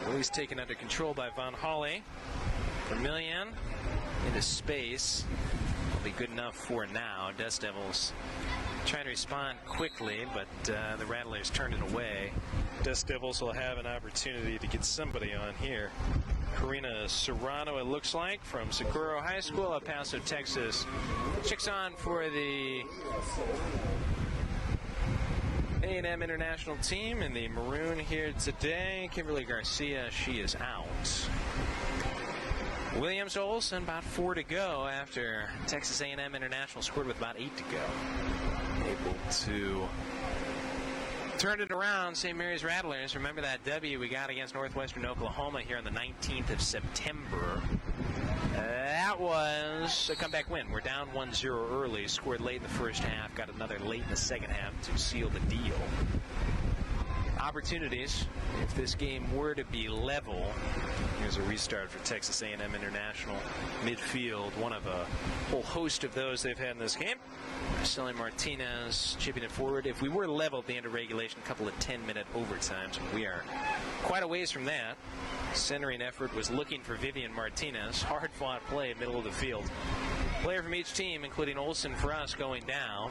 Always taken under control by Von Hawley. Vermillion into space. Will be good enough for now. Dust Devils trying to respond quickly, but the Rattlers turned it away. Dust Devils will have an opportunity to get somebody on here. Karina Serrano, it looks like, from Socorro High School, El Paso, Texas. Checks on for the A&M International team in the maroon here today. Kimberly Garcia, she is out. Williams Olsen, about 4 to go after Texas A&M International scored with about 8 to go. Able to turn it around, St. Mary's Rattlers. Remember that W we got against Northwestern Oklahoma here on the 19th of September. That was a comeback win. We're down 1-0 early, scored late in the first half, got another late in the second half to seal the deal. Opportunities, if this game were to be level. Here's a restart for Texas A&M International midfield, one of a whole host of those they've had in this game. Marcelo Martinez chipping it forward. If we were level at the end of regulation, a couple of 10-minute overtimes, we are quite a ways from that. Centering effort was looking for Vivian Martinez. Hard-fought play, middle of the field. Player from each team, including Olsen for us, going down.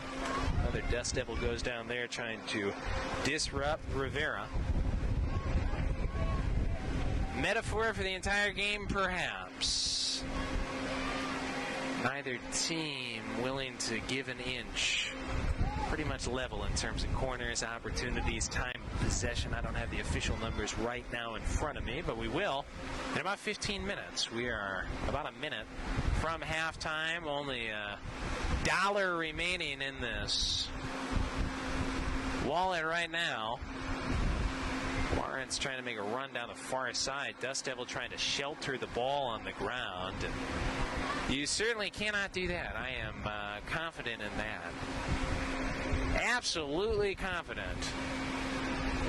Another Dust Devil goes down there trying to disrupt Rivera. Metaphor for the entire game, perhaps. Neither team willing to give an inch. Pretty much level in terms of corners, opportunities, time, possession. I don't have the official numbers right now in front of me, but we will in about 15 minutes. We are about a minute from halftime. Only $1 remaining in this wallet right now. Lawrence trying to make a run down the far side. Dust Devil trying to shelter the ball on the ground. And you certainly cannot do that. I am confident in that. Absolutely confident.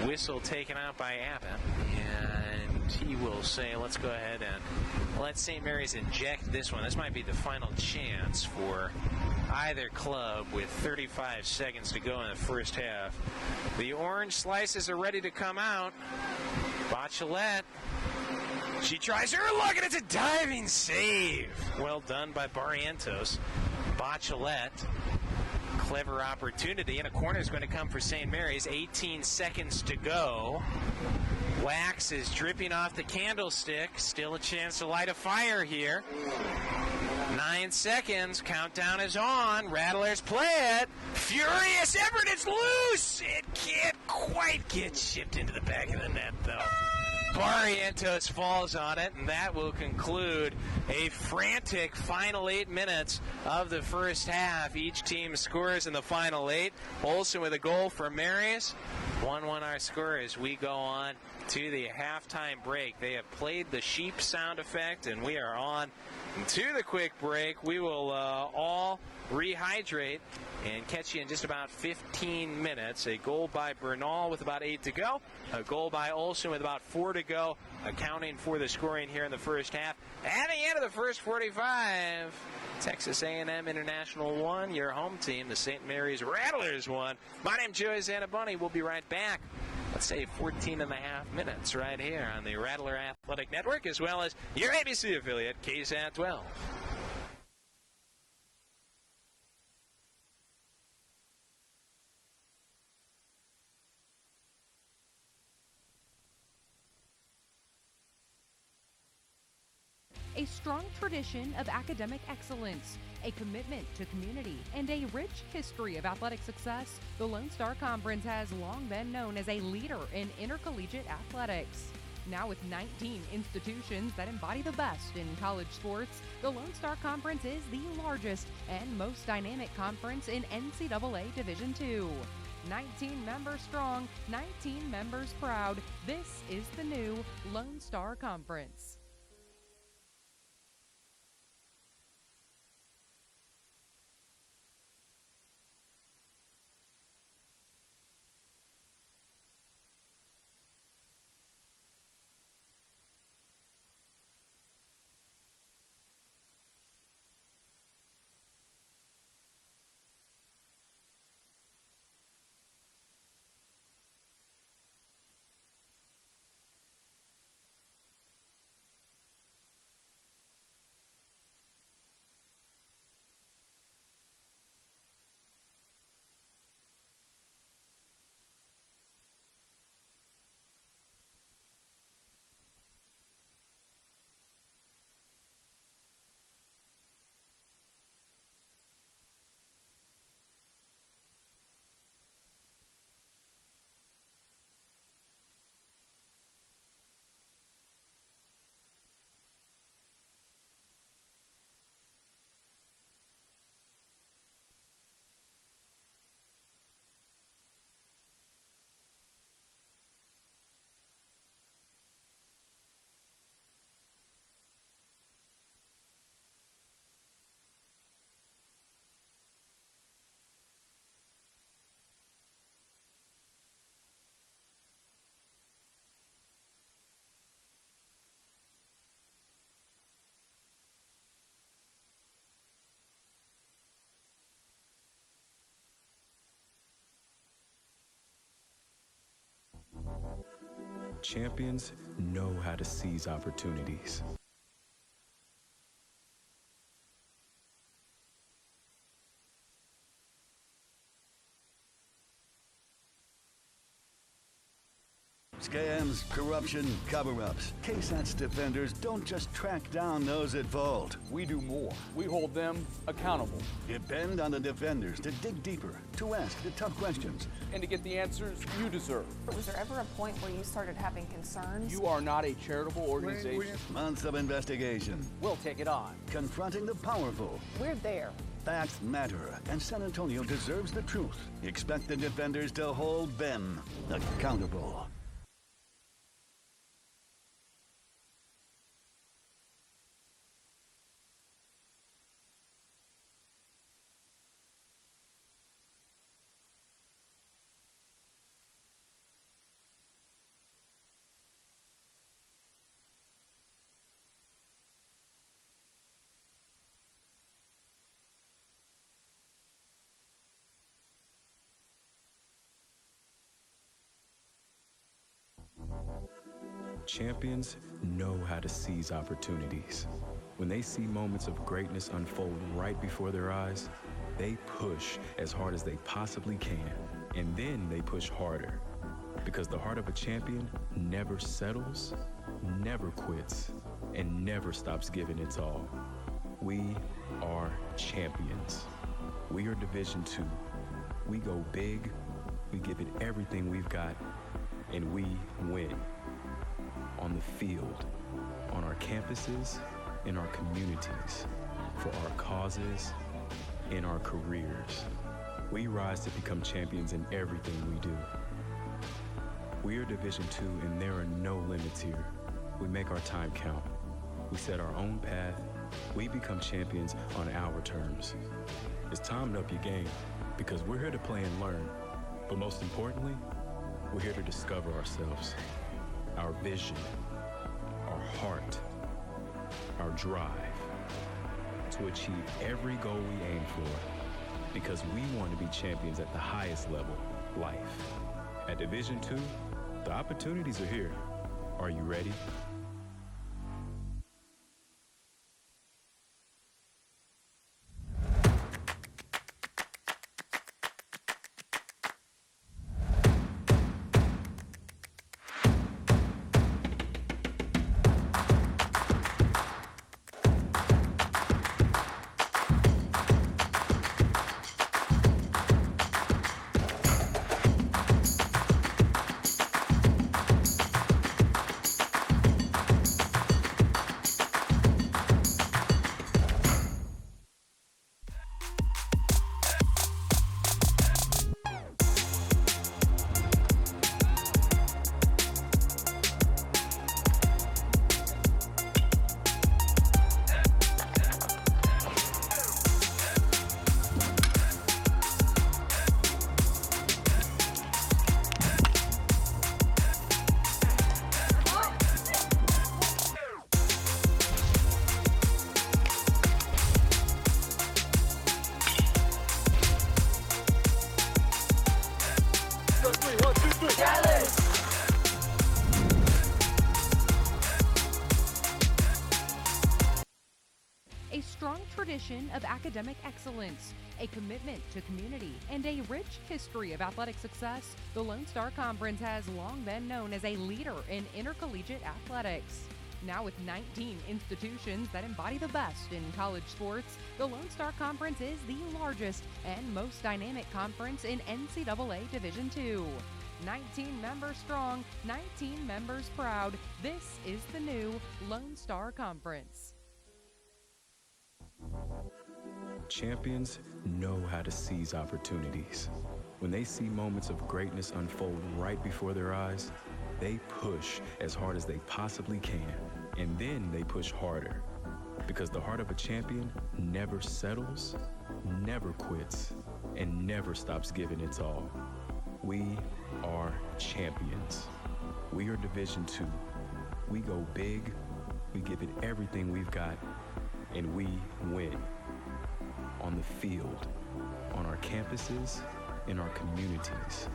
Whistle taken out by Abbott. And he will say, let's go ahead and let St. Mary's inject this one. This might be the final chance for either club with 35 seconds to go in the first half. The orange slices are ready to come out. Bachelet. She tries her look, and it's a diving save. Well done by Barrientos. Bachelet. Clever opportunity, and a corner is going to come for St. Mary's. 18 seconds to go. Wax is dripping off the candlestick. Still a chance to light a fire here. 9 seconds. Countdown is on. Rattlers play it. Furious effort. It's loose. It can't quite get shipped into the back of the net, though. Barrientos falls on it, and that will conclude a frantic final 8 minutes of the first half. Each team scores in the final 8. Olsen with a goal for Mary's. 1-1 our score as we go on to the halftime break. They have played the sheep sound effect, and we are on to the quick break. We will all rehydrate and catch you in just about 15 minutes. A goal by Bernal with about 8 to go. A goal by Olsen with about 4 to go, accounting for the scoring here in the first half. At the end of the first 45, Texas A&M International won. Your home team, the St. Mary's Rattlers, won. My name's Joey Zanaboni. We'll be right back. Let's say 14 and a half minutes right here on the Rattler Athletic Network, as well as your ABC affiliate, KSAT 12. A strong tradition of academic excellence, a commitment to community, and a rich history of athletic success, the Lone Star Conference has long been known as a leader in intercollegiate athletics. Now with 19 institutions that embody the best in college sports, the Lone Star Conference is the largest and most dynamic conference in NCAA Division II. 19 members strong, 19 members proud. This is the new Lone Star Conference. Champions know how to seize opportunities. Scams, corruption, cover-ups. KSAT's defenders don't just track down those at fault. We do more. We hold them accountable. Depend on the defenders to dig deeper, to ask the tough questions, and to get the answers you deserve. Was there ever a point where you started having concerns? You are not a charitable organization. Months of investigation. We'll take it on. Confronting the powerful. We're there. Facts matter, and San Antonio deserves the truth. Expect the defenders to hold them accountable. Champions know how to seize opportunities. When they see moments of greatness unfold right before their eyes, they push as hard as they possibly can, and then they push harder. Because the heart of a champion never settles, never quits, and never stops giving its all. We are champions. We are Division II. We go big, we give it everything we've got, and we win. On the field, on our campuses, in our communities, for our causes, in our careers. We rise to become champions in everything we do. We are Division II, and there are no limits here. We make our time count. We set our own path. We become champions on our terms. It's time to up your game, because we're here to play and learn. But most importantly, we're here to discover ourselves, our vision, our heart, our drive, to achieve every goal we aim for, because we want to be champions at the highest level, life. At Division II, the opportunities are here. Are you ready? tradition of academic excellence, a commitment to community, and a rich history of athletic success, the Lone Star Conference has long been known as a leader in intercollegiate athletics. Now with 19 institutions that embody the best in college sports, the Lone Star Conference is the largest and most dynamic conference in NCAA Division II. 19 members strong, 19 members proud. This is the new Lone Star Conference. Champions know how to seize opportunities. When they see moments of greatness unfold right before their eyes, they push as hard as they possibly can, and then they push harder. Because the heart of a champion never settles, never quits, and never stops giving its all. We are champions. We are Division II. We go big, we give it everything we've got, and we win. On the field, on our campuses, in our communities,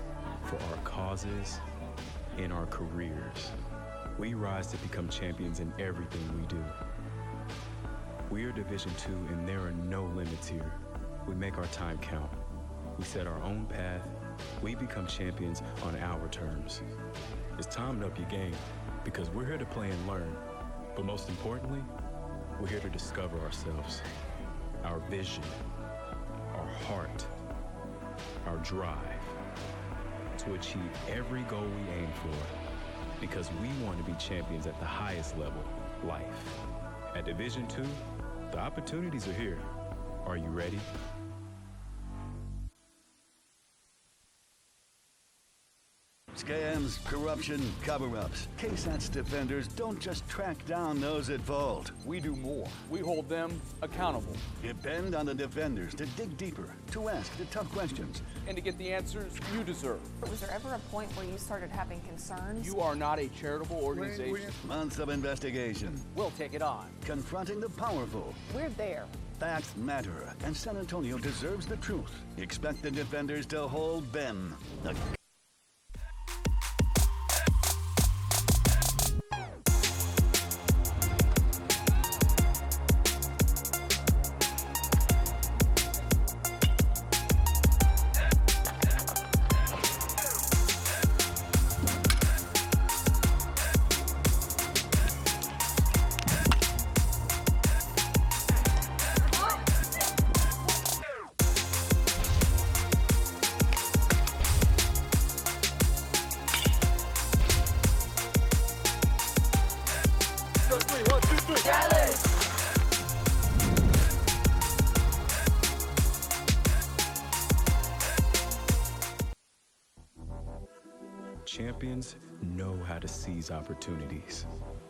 for our causes, in our careers. We rise to become champions in everything we do. We are Division II, and there are no limits here. We make our time count. We set our own path. We become champions on our terms. It's time to up your game, because we're here to play and learn. But most importantly, we're here to discover ourselves, our vision, our heart, our drive, to achieve every goal we aim for, because we want to be champions at the highest level, life. At Division II, the opportunities are here. Are you ready? Scams, corruption, cover-ups. KSAT's defenders don't just track down those at fault. We do more. We hold them accountable. Depend on the defenders to dig deeper, to ask the tough questions. And to get the answers you deserve. Was there ever a point where you started having concerns? You are not a charitable organization. Months of investigation. We'll take it on. Confronting the powerful. We're there. Facts matter, and San Antonio deserves the truth. Expect the defenders to hold them. Rattlers! Champions know how to seize opportunities.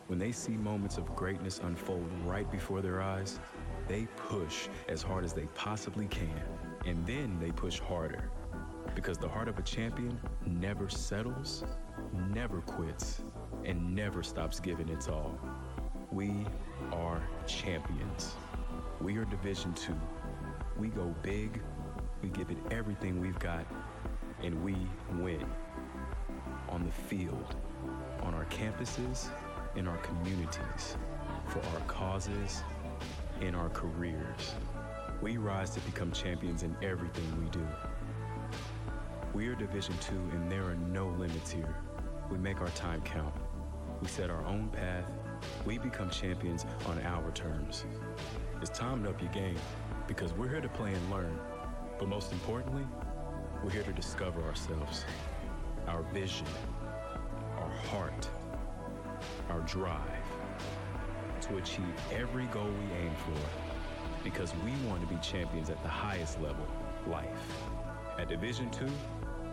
When they see moments of greatness unfold right before their eyes, they push as hard as they possibly can, and then they push harder. Because the heart of a champion never settles, never quits, and never stops giving its all. We are champions. We are Division II. We go big, we give it everything we've got, and we win. On the field, on our campuses, in our communities, for our causes, in our careers. We rise to become champions in everything we do. We are Division II, and there are no limits here. We make our time count. We set our own path. We become champions on our terms. It's time to up your game, because we're here to play and learn. But most importantly, we're here to discover ourselves, our vision, our heart, our drive, to achieve every goal we aim for, because we want to be champions at the highest level, life. At Division II,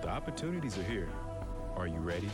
the opportunities are here. Are you ready?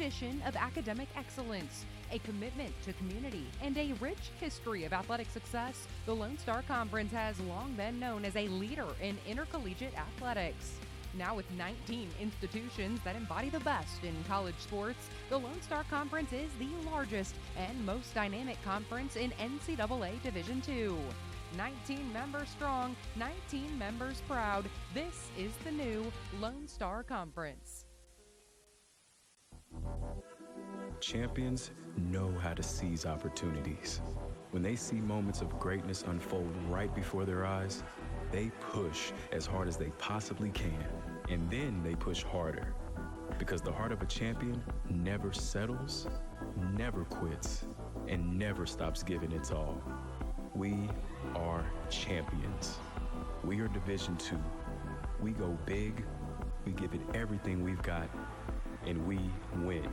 tradition of academic excellence, a commitment to community, and a rich history of athletic success, the Lone Star Conference has long been known as a leader in intercollegiate athletics. Now with 19 institutions that embody the best in college sports, the Lone Star Conference is the largest and most dynamic conference in NCAA Division II. 19 members strong, 19 members proud. This is the new Lone Star Conference. Champions know how to seize opportunities. When they see moments of greatness unfold right before their eyes, they push as hard as they possibly can, and then they push harder. Because the heart of a champion never settles, never quits, and never stops giving its all. We are champions. We are Division II. We go big, we give it everything we've got, and we win.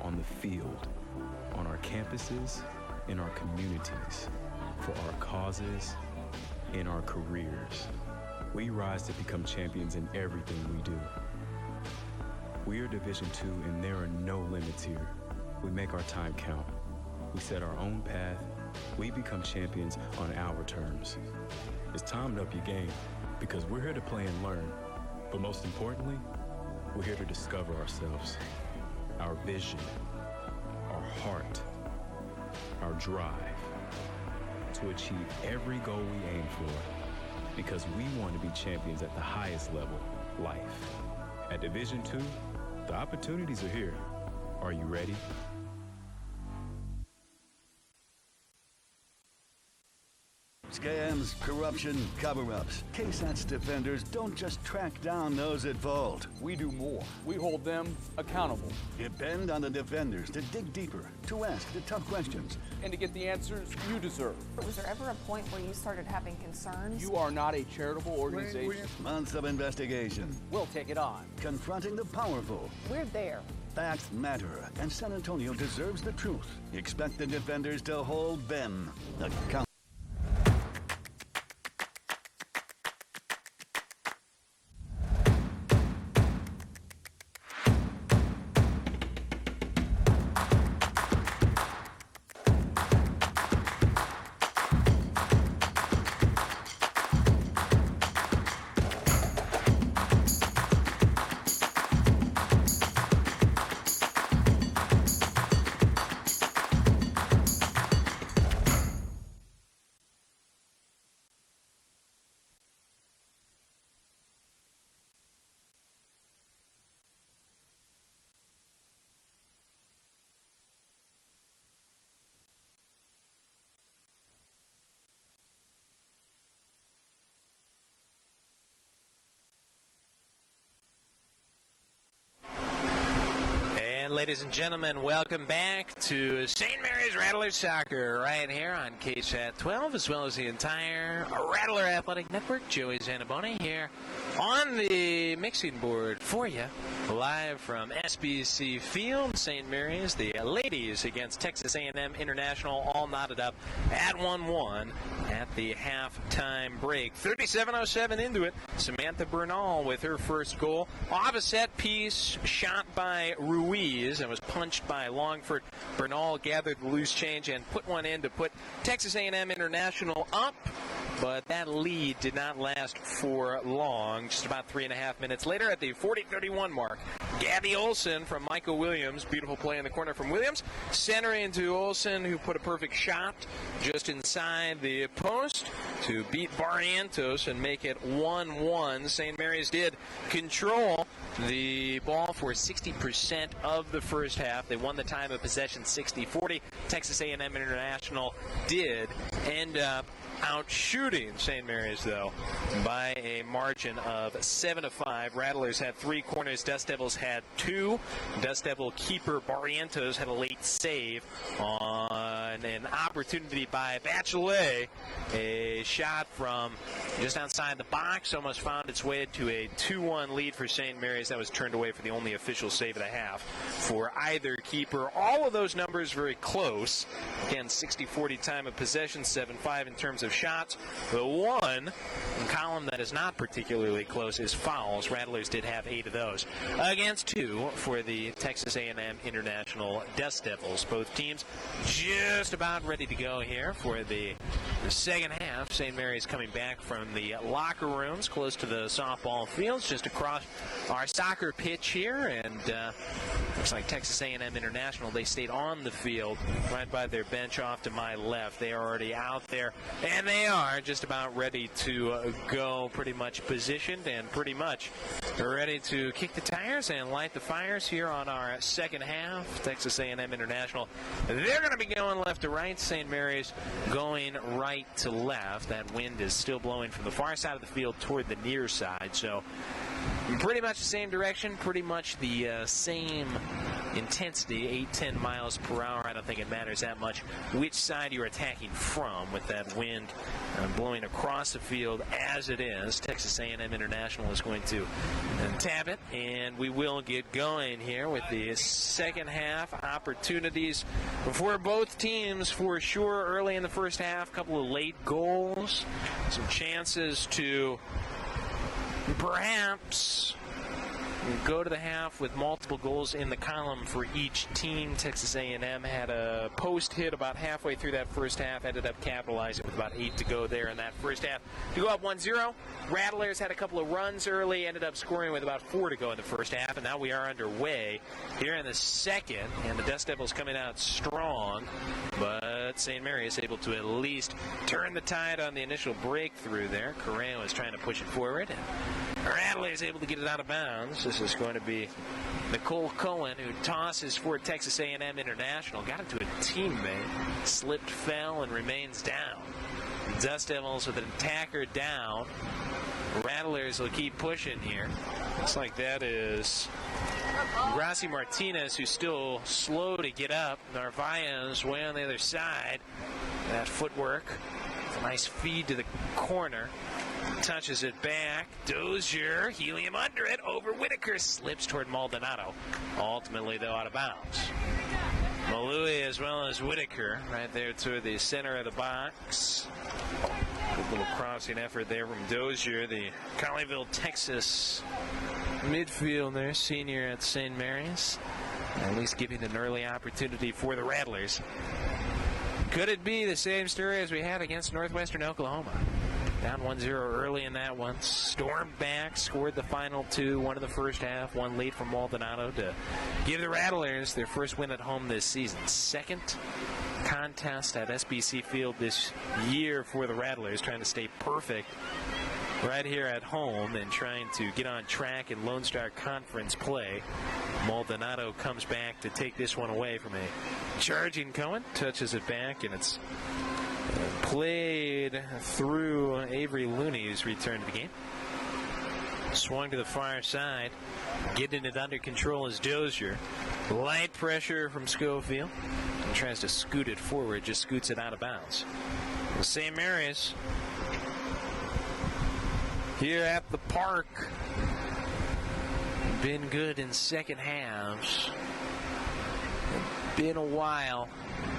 On the field, on our campuses, in our communities, for our causes, in our careers. We rise to become champions in everything we do. We are Division II, and there are no limits here. We make our time count. We set our own path. We become champions on our terms. It's time to up your game, because we're here to play and learn. But most importantly, we're here to discover ourselves, our vision, our heart, our drive, to achieve every goal we aim for, because we want to be champions at the highest level, life. At Division II, the opportunities are here. Are you ready? Scams, corruption, cover-ups. KSAT's defenders don't just track down those at fault. We do more. We hold them accountable. Depend on the defenders to dig deeper, to ask the tough questions. And to get the answers you deserve. Was there ever a point where you started having concerns? You are not a charitable organization. Months of investigation. We'll take it on. Confronting the powerful. We're there. Facts matter, and San Antonio deserves the truth. Expect the defenders to hold them accountable. Ladies and gentlemen, welcome back to St. Mary's Rattlers Soccer right here on KSAT 12, as well as the entire Rattler Athletic Network. Joey Zanaboni here on the mixing board for you, live from SBC Field, St. Mary's. The ladies against Texas A&M International, all knotted up at 1-1 at the halftime break. 37:07 into it. Samantha Bernal with her first goal off a set piece, shot by Ruiz, and was punched by Longford. Bernal gathered the loose change and put one in to put Texas A&M International up, but that lead did not last for long. Just about 3.5 minutes later, at the 40-31 mark, Gabby Olson from Michael Williams, beautiful play in the corner from Williams, center into Olson, who put a perfect shot just inside the post to beat Barrientos and make it 1-1. St. Mary's did control the ball for 60% of the first half. They won the time of possession 60-40. Texas A&M International did end up out-shooting St. Mary's, though, by a margin of 7-5. Rattlers had 3 corners. Dust Devils had 2. Dust Devil keeper Barrientos had a late save on and an opportunity by Bachelet. A shot from just outside the box almost found its way to a 2-1 lead for St. Mary's. That was turned away for the only official save of the half for either keeper. All of those numbers very close. Again, 60-40 time of possession, 7-5 in terms of shots. The one column that is not particularly close is fouls. Rattlers did have 8 of those against 2 for the Texas A&M International Dust Devils. Both teams just about ready to go here for the second half. St. Mary's coming back from the locker rooms close to the softball fields just across our soccer pitch here, and looks like Texas A&M International, they stayed on the field right by their bench off to my left. They are already out there, and they are just about ready to go, pretty much positioned and pretty much ready to kick the tires and light the fires here on our second half. Texas A&M International, they're going to be going left to right. St. Mary's going right to left. That wind is still blowing from the far side of the field toward the near side, so pretty much the same direction, pretty much the same intensity, 8-10 miles per hour. I don't think it matters that much which side you're attacking from with that wind blowing across the field as it is. Texas A&M International is going to tap it, and we will get going here with the second half. Opportunities for both teams for sure early in the first half. A couple of late goals, some chances to perhaps go to the half with multiple goals in the column for each team. Texas A&M had a post hit about halfway through that first half, ended up capitalizing with about 8 to go there in that first half to go up 1-0. Rattlers had a couple of runs early, ended up scoring with about 4 to go in the first half, and now we are underway here in the second, and the Dust Devils coming out strong, but St. Mary is able to at least turn the tide on the initial breakthrough there. Correa was trying to push it forward, and Rattlers is able to get it out of bounds. This is going to be Nicole Cohen, who tosses for Texas A&M International. Got it to a teammate, slipped, fell, and remains down. Dust Devils with an attacker down. Rattlers will keep pushing here. Looks like that is Gracie Martinez, who's still slow to get up. Narvaez way on the other side. That footwork. Nice feed to the corner. Touches it back. Dozier, helium under it, over Whitaker, slips toward Maldonado. Ultimately, though, out of bounds. Malui as well as Whitaker right there to the center of the box. Good little crossing effort there from Dozier, the Colleyville, Texas midfielder, senior at St. Mary's. At least giving an early opportunity for the Rattlers. Could it be the same story as we had against Northwestern Oklahoma? Down 1-0 early in that one. Stormed back, scored the final 2, one in the first half, one lead from Maldonado to give the Rattlers their first win at home this season. Second contest at SBC Field this year for the Rattlers, trying to stay perfect right here at home and trying to get on track in Lone Star Conference play. Maldonado comes back to take this one away from a charging Cohen, touches it back, and it's played through Avery Looney, who's returned to the game. Swung to the far side. Getting it under control is Dozier. Light pressure from Schofield. And tries to scoot it forward, just scoots it out of bounds. St. Mary's here at the park. Been good in second halves. Been a while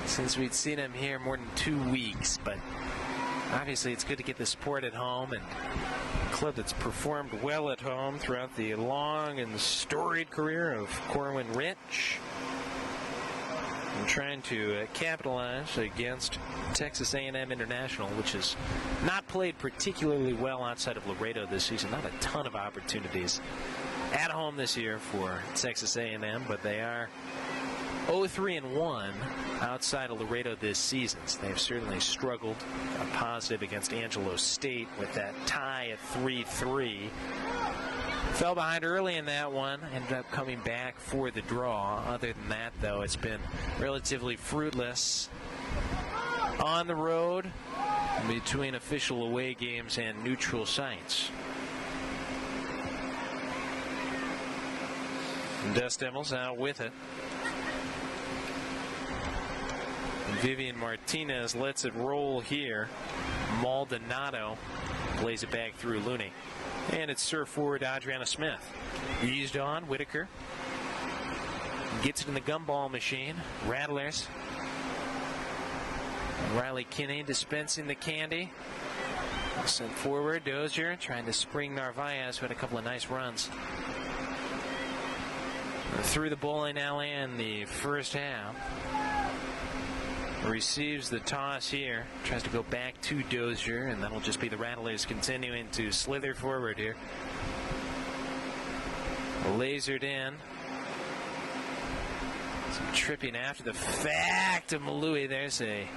since we'd seen him here, more than 2 weeks, but obviously it's good to get the support at home, and a club that's performed well at home throughout the long and storied career of Corwin Rich, and trying to capitalize against Texas A&M International, which has not played particularly well outside of Laredo this season. Not a ton of opportunities at home this year for Texas A&M, but they are 0-3-1 outside of Laredo this season. So they've certainly struggled. A positive against Angelo State with that tie at 3-3. Fell behind early in that one, ended up coming back for the draw. Other than that, though, it's been relatively fruitless on the road between official away games and neutral sites. Dust Devils out with it. Vivian Martinez lets it roll here. Maldonado plays it back through Looney. And it's serve forward Adriana Smith. Eased on, Whitaker. Gets it in the gumball machine. Rattlers. Riley Kinney dispensing the candy. Sent forward, Dozier trying to spring Narvaez, who had a couple of nice runs. Through the bowling alley in the first half. Receives the toss here. Tries to go back to Dozier, and that'll just be the Rattlers continuing to slither forward here. Lasered in. Some tripping after the fact of Malui. There's a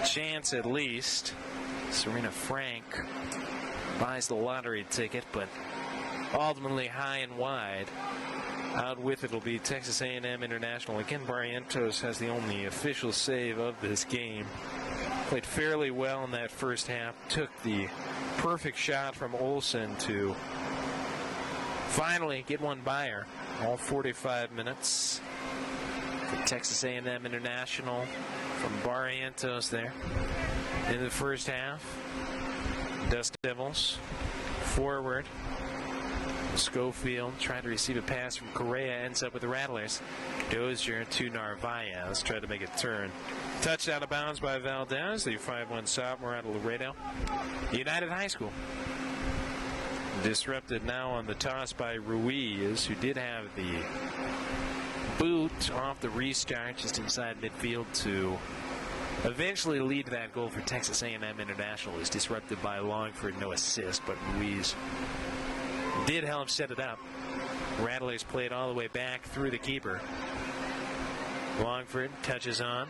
chance at least. Serena Frank buys the lottery ticket, but ultimately high and wide. Out with it will be Texas A&M International. Again, Barrientos has the only official save of this game. Played fairly well in that first half. Took the perfect shot from Olsen to finally get one by her. All 45 minutes. The Texas A&M International from Barrientos there. In the first half, Dust Devils forward. Schofield trying to receive a pass from Correa, ends up with the Rattlers. Dozier to Narvaez, tried to make a turn. Touched out of bounds by Valdez, the 5'1" sophomore out of Laredo United High School. Disrupted now on the toss by Ruiz, who did have the boot off the restart just inside midfield to eventually lead that goal for Texas A&M International. Is disrupted by Longford, no assist, but Ruiz did help set it up. Rattlers played all the way back through the keeper. Longford touches on.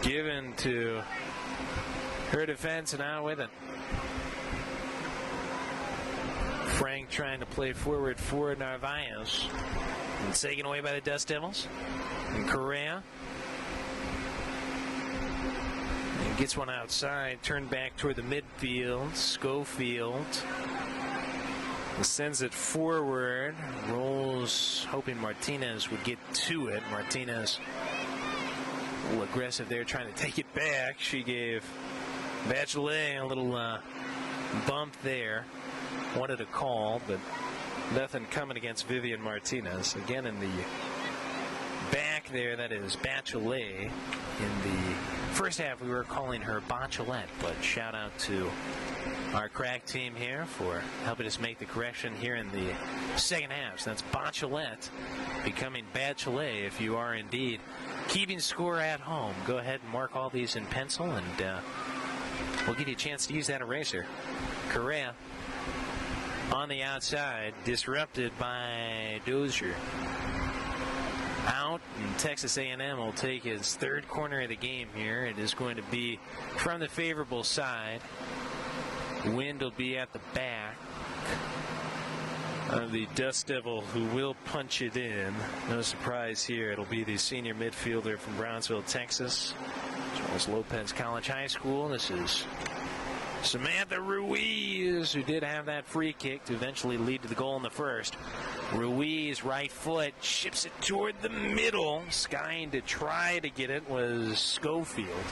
Given to her defense and out with it. Frank trying to play forward for Narvaez. And taken away by the Dust Devils. And Correa. And gets one outside. Turned back toward the midfield. Schofield sends it forward. Rolls, hoping Martinez would get to it. Martinez a little aggressive there, trying to take it back. She gave Bachelet a little bump there. Wanted a call, but nothing coming against Vivian Martinez. Again, in the back there, that is Bachelet. In the first half, we were calling her Bachelet, but shout out to our crack team here for helping us make the correction here in the second half. So that's Bachelet becoming Bachelet if you are indeed keeping score at home. Go ahead and mark all these in pencil, and we'll give you a chance to use that eraser. Correa on the outside, disrupted by Dozier. Out, and Texas A&M will take his third corner of the game here. It is going to be from the favorable side. Wind will be at the back of the Dust Devil, who will punch it in. No surprise here. It'll be the senior midfielder from Brownsville, Texas, Charles Lopez College High School. This is Samantha Ruiz, who did have that free kick to eventually lead to the goal in the first. Ruiz, right foot, ships it toward the middle. Skying to try to get it was Schofield.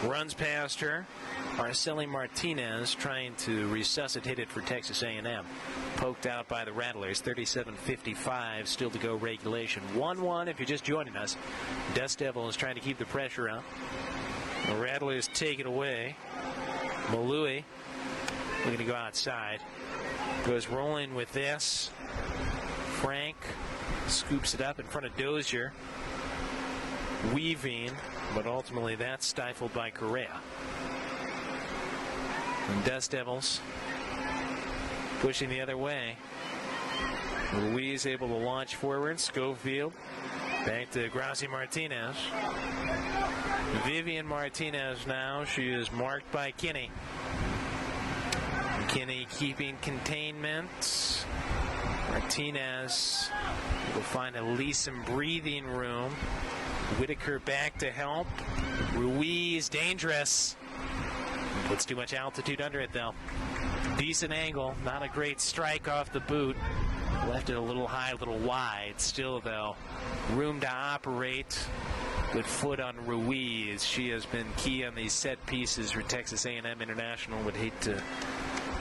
Runs past her. Araceli Martinez trying to resuscitate it for Texas A&M. Poked out by the Rattlers. 37:55 still to go regulation. 1-1 if you're just joining us. Dust Devil is trying to keep the pressure up. The Rattlers take it away. Malui, we're going to go outside. Goes rolling with this. Frank scoops it up in front of Dozier. Weaving, but ultimately that's stifled by Correa. And Dust Devils pushing the other way. Ruiz able to launch forward. Schofield back to Gracie Martinez. Vivian Martinez now. She is marked by Kinney. Kinney keeping containment. Martinez will find at least some breathing room. Whitaker back to help. Ruiz dangerous. Puts too much altitude under it though. Decent angle. Not a great strike off the boot. Left it a little high, a little wide. Still, though, room to operate. Good foot on Ruiz. She has been key on these set pieces for Texas A&M International. Would hate to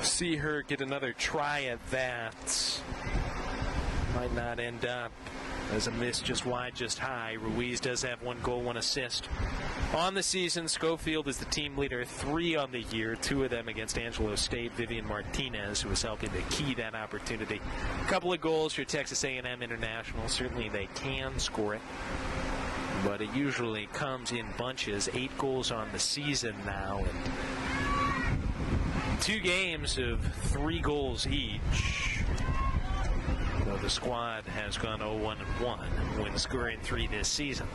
see her get another try at that. Might not end up as a miss just wide, just high. Ruiz does have 1 goal, 1 assist on the season. Schofield is the team leader, 3 on the year, 2 of them against Angelo State. Vivian Martinez, who was helping to key that opportunity. A couple of goals for Texas A&M International. Certainly they can score it, but it usually comes in bunches. 8 goals on the season now, and 2 games of 3 goals each. Well, the squad has gone 0-1-1 when scoring 3 this season.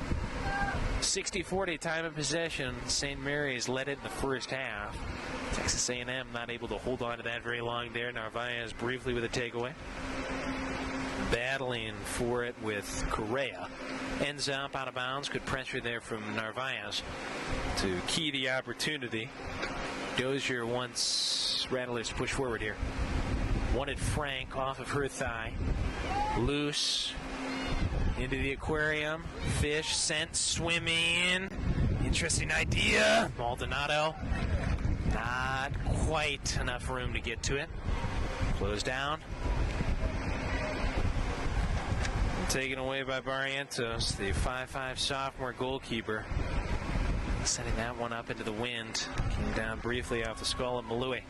60-40 time of possession. St. Mary's led it in the first half. Texas A&M not able to hold on to that very long there. Narvaez briefly with a takeaway. Battling for it with Correa. Ends up out of bounds. Good pressure there from Narvaez to key the opportunity. Dozier wants Rattlers to push forward here. Wanted Frank off of her thigh. Loose into the aquarium. Fish sent swimming. Interesting idea. Maldonado. Not quite enough room to get to it. Closed down. Taken away by Barrientos, the 5'5" sophomore goalkeeper. Setting that one up into the wind. Came down briefly off the skull of Malui.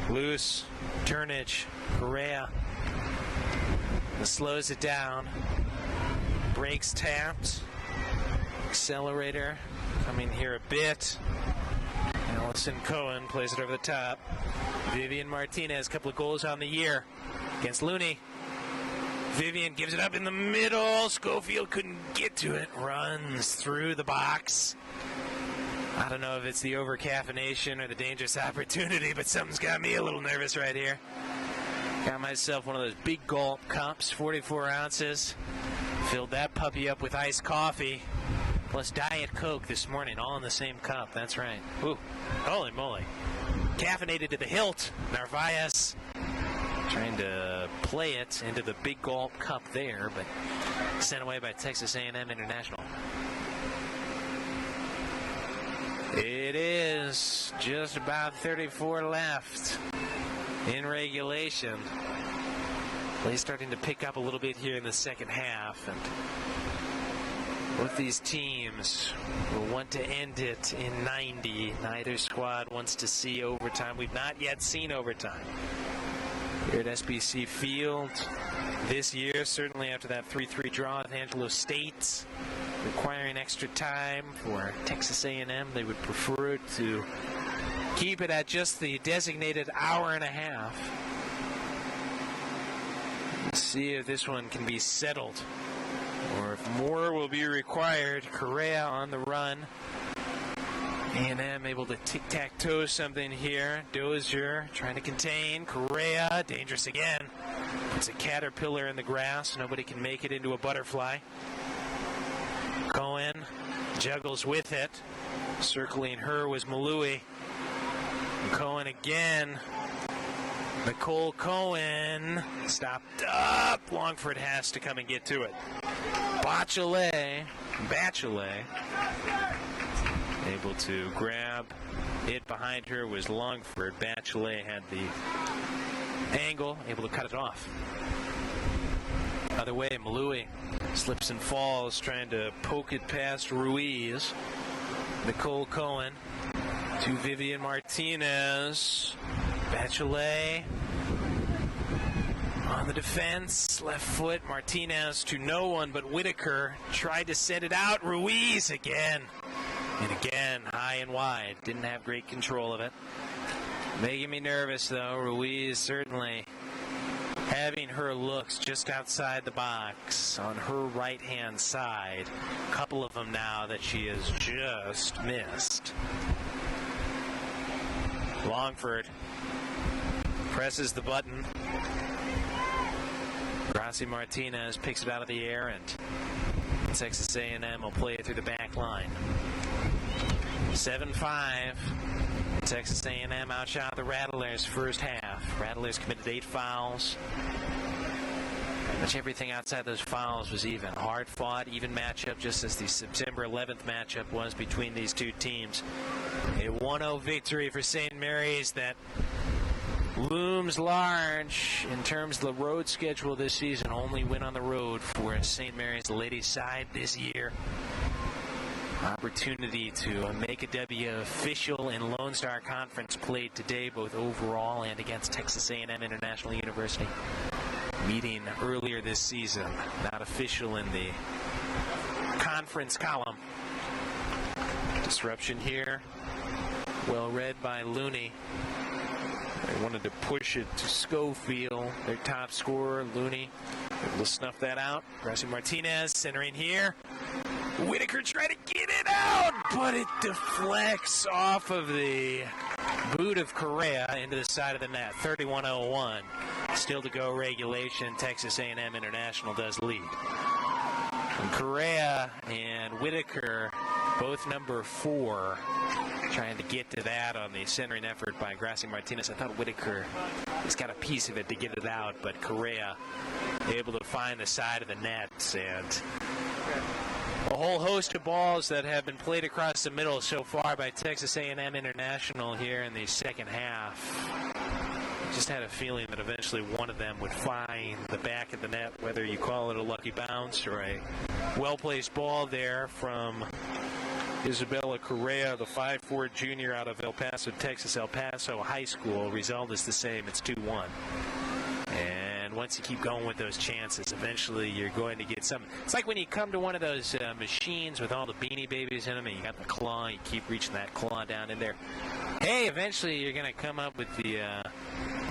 Loose. Turnage. Correa. Slows it down. Brakes tapped. Accelerator coming here a bit. Allison Cohen plays it over the top. Vivian Martinez, couple of goals on the year against Looney. Vivian gives it up in the middle. Schofield couldn't get to it. Runs through the box. I don't know if it's the over-caffeination or the dangerous opportunity, but something's got me a little nervous right here. Got myself one of those big gulp cups, 44 ounces. Filled that puppy up with iced coffee, plus Diet Coke this morning, all in the same cup. That's right. Ooh, holy moly. Caffeinated to the hilt. Narvaez trying to play it into the big gulp cup there, but sent away by Texas A&M International. It is just about 34 left in regulation. Play starting to pick up a little bit here in the second half, and both these teams will want to end it in 90. Neither squad wants to see overtime. We've not yet seen overtime here at SBC Field this year, certainly after that 3-3 draw with Angelo State, requiring extra time for Texas A&M. They would prefer to keep it at just the designated hour and a half. Let's see if this one can be settled or if more will be required. Correa on the run. A&M able to tic-tac-toe something here. Dozier trying to contain. Correa, dangerous again. It's a caterpillar in the grass. Nobody can make it into a butterfly. Cohen juggles with it. Circling her was Malui. Cohen again. Nicole Cohen stopped up. Longford has to come and get to it. Bachelet able to grab it behind her was Longford. Bachelet had the angle, able to cut it off. Other way, Malui slips and falls, trying to poke it past Ruiz. Nicole Cohen to Vivian Martinez. Bachelet on the defense, left foot. Martinez to no one but Whitaker. Tried to send it out. Ruiz again. And again, high and wide. Didn't have great control of it. Making me nervous, though. Ruiz certainly having her looks just outside the box on her right-hand side. A couple of them now that she has just missed. Longford presses the button. Gracie Martinez picks it out of the air, and Texas A&M will play it through the back line. 7-5. Texas A&M outshot the Rattlers first half. Rattlers committed 8 fouls. Much everything outside those fouls was even. Hard-fought, even matchup, just as the September 11th matchup was between these two teams. A 1-0 victory for St. Mary's that looms large in terms of the road schedule this season. Only win on the road for St. Mary's ladies side this year. Opportunity to make a W official in Lone Star Conference played today, both overall and against Texas A&M International University. Meeting earlier this season, not official in the conference column. Disruption here, well read by Looney. They wanted to push it to Schofield, their top scorer, Looney. Able to snuff that out. Gracie Martinez centering here. Whitaker trying to get it out, but it deflects off of the boot of Correa into the side of the net. 31-01. Still to go regulation. Texas A&M International does lead. And Correa and Whitaker, both number 4, trying to get to that on the centering effort by Gracie Martinez. I thought Whitaker has got a piece of it to get it out, but Correa able to find the side of the net. And a whole host of balls that have been played across the middle so far by Texas A&M International here in the second half. Just had a feeling that eventually one of them would find the back of the net, whether you call it a lucky bounce or a well-placed ball there from Isabella Correa, the 5'4" junior out of El Paso, Texas, El Paso High School. Result is the same. It's 2-1. And once you keep going with those chances, eventually you're going to get some. It's like when you come to one of those machines with all the Beanie Babies in them, and you got the claw, you keep reaching that claw down in there. Hey, eventually you're going to come up with the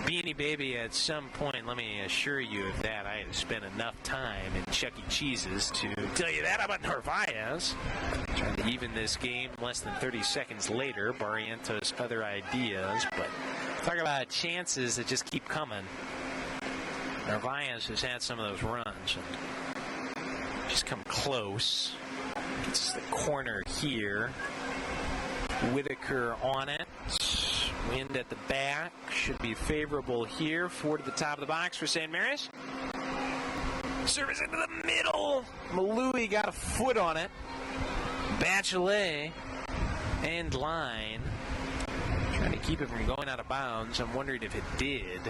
Beanie Baby at some point. Let me assure you of that. I have spent enough time in Chuck E. Cheese's to tell you that. How about Narvaez? Trying to even this game less than 30 seconds later. Barrientos' other ideas, but talk about chances that just keep coming. Narvaez has had some of those runs and just come close. Gets the corner here. Whitaker on it. Wind at the back. Should be favorable here. 4 to the top of the box for St. Mary's. Service into the middle. Malui got a foot on it. Bachelet. End line. Trying to keep it from going out of bounds. I'm wondering if it did.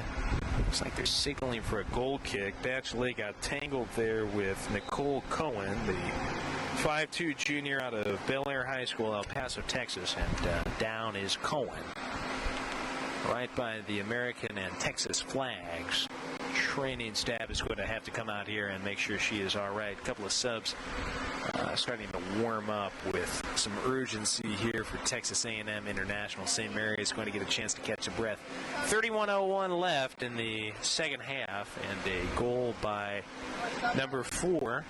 Looks like they're signaling for a goal kick. Bachelet got tangled there with Nicole Cohen, the 5'2" junior out of Bel Air High School, El Paso, Texas. And down is Cohen. Right by the American and Texas flags. Training staff is going to have to come out here and make sure she is all right. A couple of subs starting to warm up with some urgency here for Texas A&M International. St. Mary is going to get a chance to catch a breath. 31:01 left in the second half, and a goal by number 4.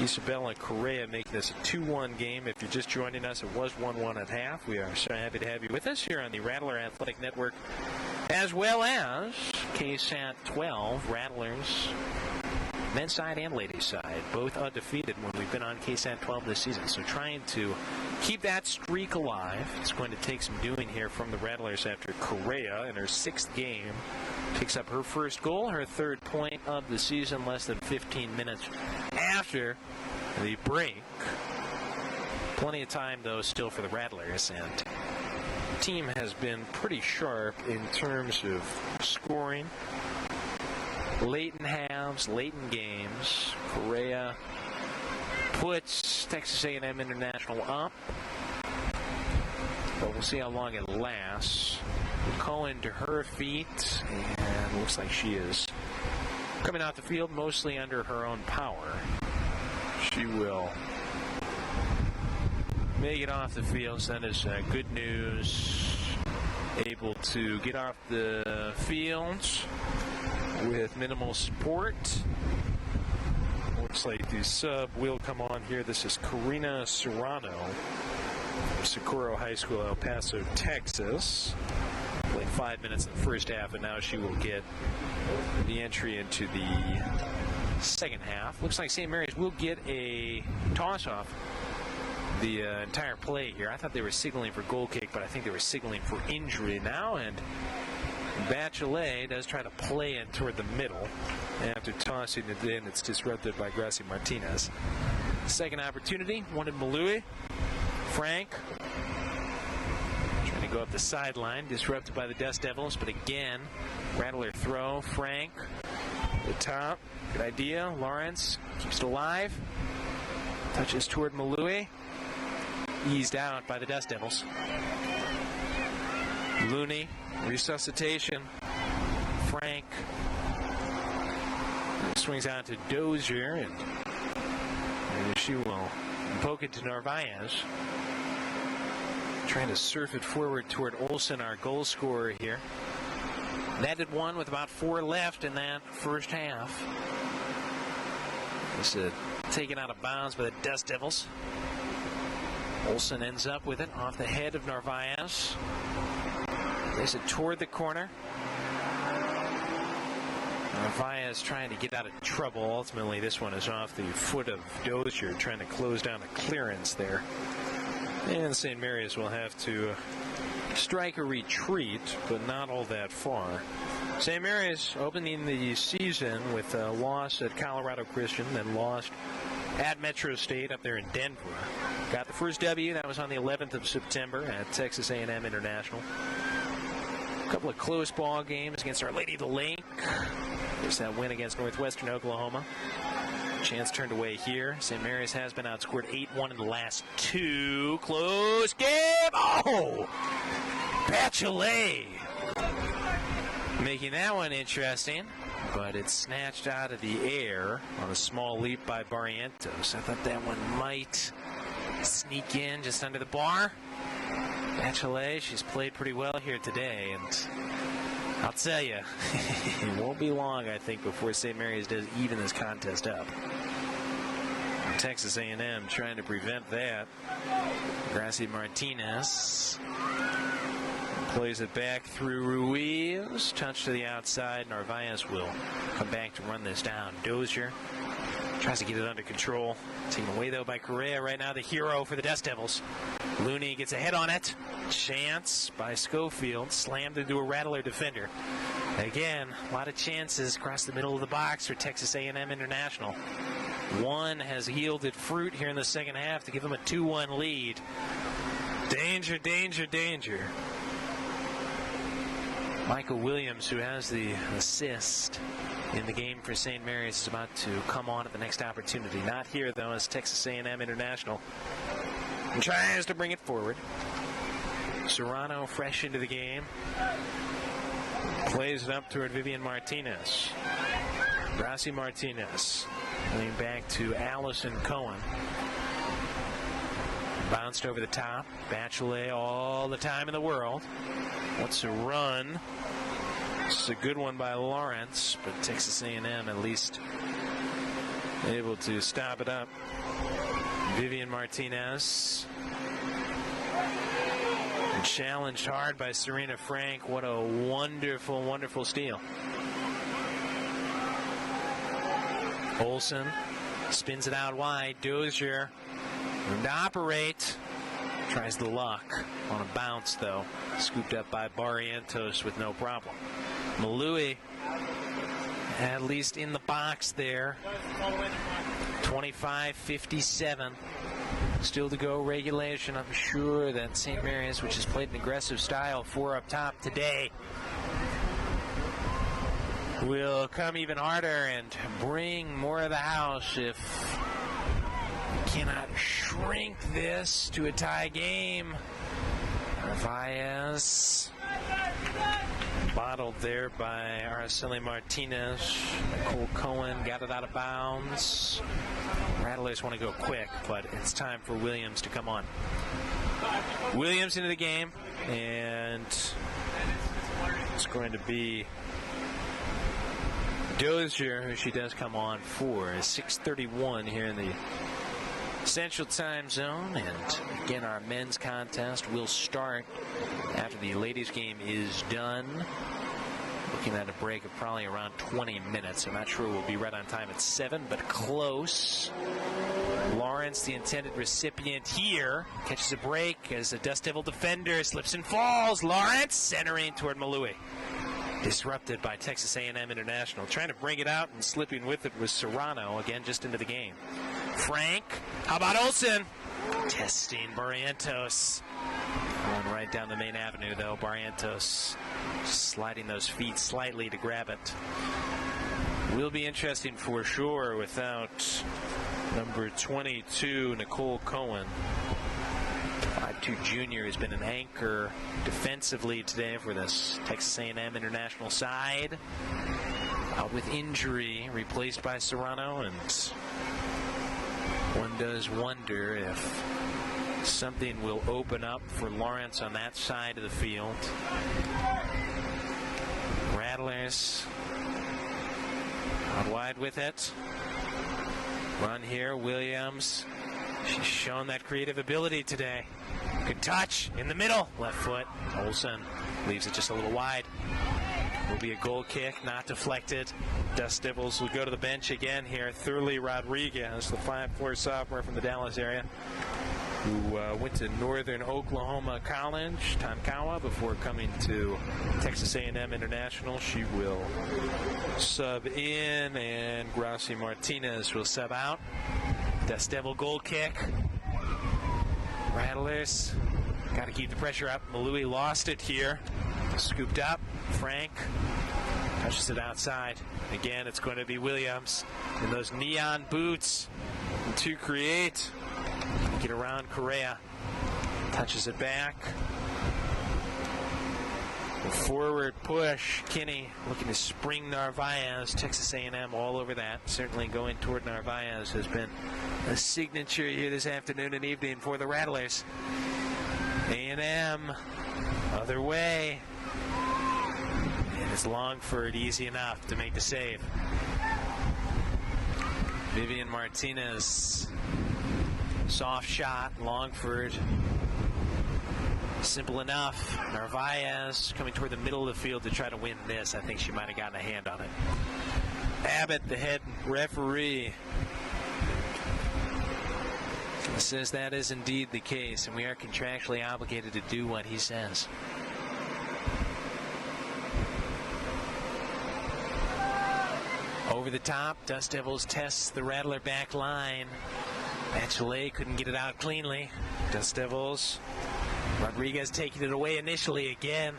Isabella Correa making this a 2-1 game. If you're just joining us, it was 1-1 at half. We are so happy to have you with us here on the Rattler Athletic Network, as well as KSAT 12, Rattlers, men's side and ladies side, both undefeated when we've been on KSAT 12 this season. So trying to keep that streak alive. It's going to take some doing here from the Rattlers after Correa in her 6th game picks up her first goal, her 3rd point of the season, less than 15 minutes after the break. Plenty of time, though, still for the Rattlers, and the team has been pretty sharp in terms of scoring. Late in halves, late in games. Correa puts Texas A&M International up, but we'll see how long it lasts. Cohen to her feet, and looks like she is coming out the field mostly under her own power. She will make it off the field, so that is good news. Able to get off the field with minimal support. Looks like the sub will come on here. This is Karina Serrano from Socorro High School, El Paso, Texas. Played 5 minutes in the first half, and now she will get the entry into the second half. Looks like St. Mary's will get a toss-off the entire play here. I thought they were signaling for goal kick, but I think they were signaling for injury now, and Bachelet does try to play it toward the middle. After tossing it in, it's disrupted by Gracie Martinez. Second opportunity, wanted Malui. Frank trying to go up the sideline, disrupted by the Dust Devils, but again, Rattler throw. Frank, the top, good idea. Lawrence keeps it alive. Touches toward Malui. Eased out by the Dust Devils. Looney, resuscitation. Frank swings out to Dozier, and she will poke it to Narvaez. Trying to surf it forward toward Olsen, our goal scorer here. Netted one with about 4 left in that first half. This is taken out of bounds by the Dust Devils. Olsen ends up with it off the head of Narvaez. Plays it toward the corner. Narvaez trying to get out of trouble. Ultimately, this one is off the foot of Dozier, trying to close down a clearance there. And St. Mary's will have to strike a retreat, but not all that far. St. Mary's opening the season with a loss at Colorado Christian, then lost at Metro State up there in Denver. Got the first W, that was on the 11th of September at Texas A&M International. A couple of close ball games against Our Lady of the Lake. There's that win against Northwestern Oklahoma. Chance turned away here. St. Mary's has been outscored 8-1 in the last 2. Close game. Oh! Bachelet making that one interesting, but it's snatched out of the air on a small leap by Barrientos. I thought that one might sneak in just under the bar. Bachelet, she's played pretty well here today, and I'll tell you, it won't be long, I think, before St. Mary's does even this contest up. Texas A&M trying to prevent that. Gracie Martinez plays it back through Ruiz. Touch to the outside. Narvaez will come back to run this down. Dozier tries to get it under control. Taken away, though, by Correa. Right now, the hero for the Dust Devils. Looney gets a head on it. Chance by Schofield. Slammed into a Rattler defender. Again, a lot of chances across the middle of the box for Texas A&M International. One has yielded fruit here in the second half to give them a 2-1 lead. Danger, danger, danger. Michael Williams, who has the assist in the game for St. Mary's, is about to come on at the next opportunity. Not here, though, as Texas A&M International tries to bring it forward. Serrano fresh into the game. Plays it up toward Vivian Martinez. Gracie Martinez playing back to Allison Cohen. Bounced over the top. Bachelet all the time in the world. What's a run? This is a good one by Lawrence, but Texas A&M at least able to stop it up. Vivian Martinez. Challenged hard by Serena Frank. What a wonderful, wonderful steal. Olsen spins it out wide. Dozier, room to operate. Tries the luck on a bounce, though. Scooped up by Barrientos with no problem. Malui, at least in the box there. 25-57. Still to go regulation. I'm sure that St. Mary's, which has played an aggressive style, 4 up top today, will come even harder and bring more of the house if we cannot shrink this to a tie game. Narvaez bottled there by Araceli Martinez. Nicole Cohen got it out of bounds. Rattlers want to go quick, but it's time for Williams to come on. Williams into the game, and it's going to be Dozier, who she does come on for. 6:31 here in the Central Time Zone, and again, our men's contest will start after the ladies' game is done. Looking at a break of probably around 20 minutes. I'm not sure we'll be right on time at 7, but close. Lawrence, the intended recipient here, catches a break as a Dust Devil defender slips and falls. Lawrence centering toward Malui. disrupted by Texas A&M International. Trying to bring it out and slipping with it was Serrano, again, just into the game. Frank, how about Olsen? Testing Barrientos. Going right down the main avenue, though. Barrientos sliding those feet slightly to grab it. Will be interesting for sure without number 22, Nicole Cohen. 5'2" junior has been an anchor defensively today for this Texas A&M International side. Out with injury, replaced by Serrano, and one does wonder if something will open up for Lawrence on that side of the field. Rattlers out wide with it. Run here, Williams. She's shown that creative ability today. Good touch in the middle. Left foot. Olsen leaves it just a little wide. Will be a goal kick, not deflected. Dust Devils will go to the bench again here. Thurley Rodriguez, the 5'4" sophomore from the Dallas area, who went to Northern Oklahoma College, Tonkawa, before coming to Texas A&M International. She will sub in, and Gracie Martinez will sub out. Dust Devil goal kick. Rattlers got to keep the pressure up. Malui lost it here. Scooped up. Frank touches it outside. Again, it's going to be Williams in those neon boots to create. Get around Correa. Touches it back. The forward push. Kinney looking to spring Narvaez. Texas A&M all over that. Certainly going toward Narvaez has been a signature here this afternoon and evening for the Rattlers. A&M other way. And it's Longford easy enough to make the save. Vivian Martinez. Soft shot. Longford. Simple enough. Narvaez coming toward the middle of the field to try to win this. I think she might have gotten a hand on it. Abbott, the head referee, says that is indeed the case, and we are contractually obligated to do what he says. Over the top, Dust Devils tests the Rattler back line. Bachelet couldn't get it out cleanly. Dust Devils. Rodriguez taking it away initially again.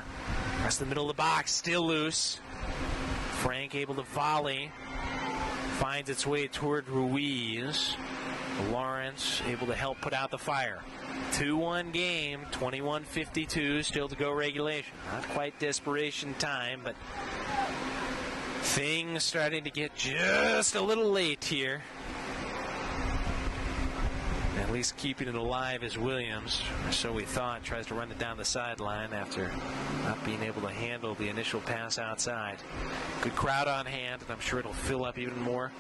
Across the middle of the box, still loose. Frank able to volley. Finds its way toward Ruiz. Lawrence able to help put out the fire. 2-1 game, 21:52, still to go regulation. Not quite desperation time, but things starting to get just a little late here. At least keeping it alive is Williams, or so we thought. Tries to run it down the sideline after not being able to handle the initial pass outside. Good crowd on hand, and I'm sure it'll fill up even more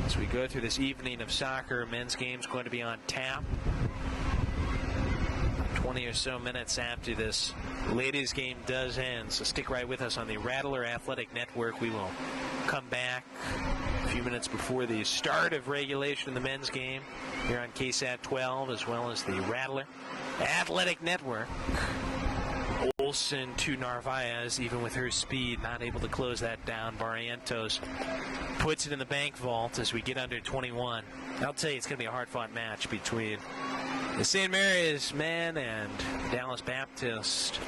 as we go through this evening of soccer. Men's game's going to be on tap. 20 or so minutes after this ladies game does end, so stick right with us on the Rattler Athletic Network. We will come back a few minutes before the start of regulation in the men's game here on KSAT 12, as well as the Rattler Athletic Network. Olsen to Narvaez, even with her speed, not able to close that down. Barrientos puts it in the bank vault as we get under 21. I'll tell you, it's going to be a hard-fought match between the St. Mary's men and Dallas Baptist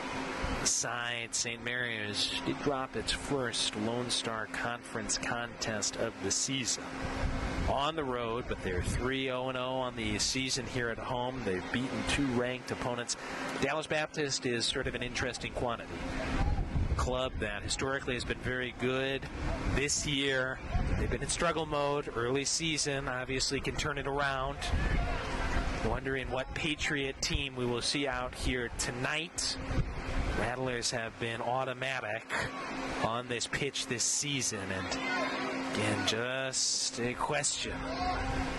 side. St. Mary's did drop its first Lone Star Conference contest of the season on the road, but they're 3-0-0 on the season here at home. They've beaten two ranked opponents. Dallas Baptist is sort of an interesting quantity. Club that historically has been very good. This year, they've been in struggle mode. Early season, obviously can turn it around. Wondering what Patriot team we will see out here tonight. Rattlers have been automatic on this pitch this season, and again, just a question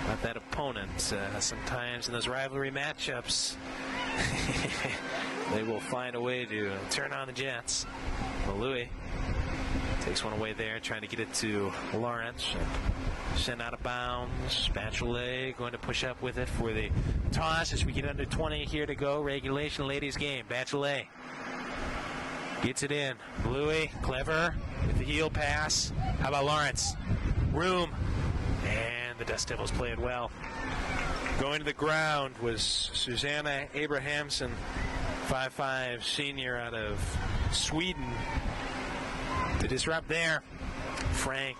about that opponent. Sometimes in those rivalry matchups, they will find a way to turn on the Jets. Malui takes one away there, trying to get it to Lawrence. Sent out of bounds. Bachelet going to push up with it for the toss as we get under 20 here to go. Regulation ladies game. Bachelet Gets it in. Bluey, clever with the heel pass. How about Lawrence? Room. And the Dust Devils play it well. Going to the ground was Susanna Abrahamson, 5'5", senior out of Sweden. To disrupt there, Frank,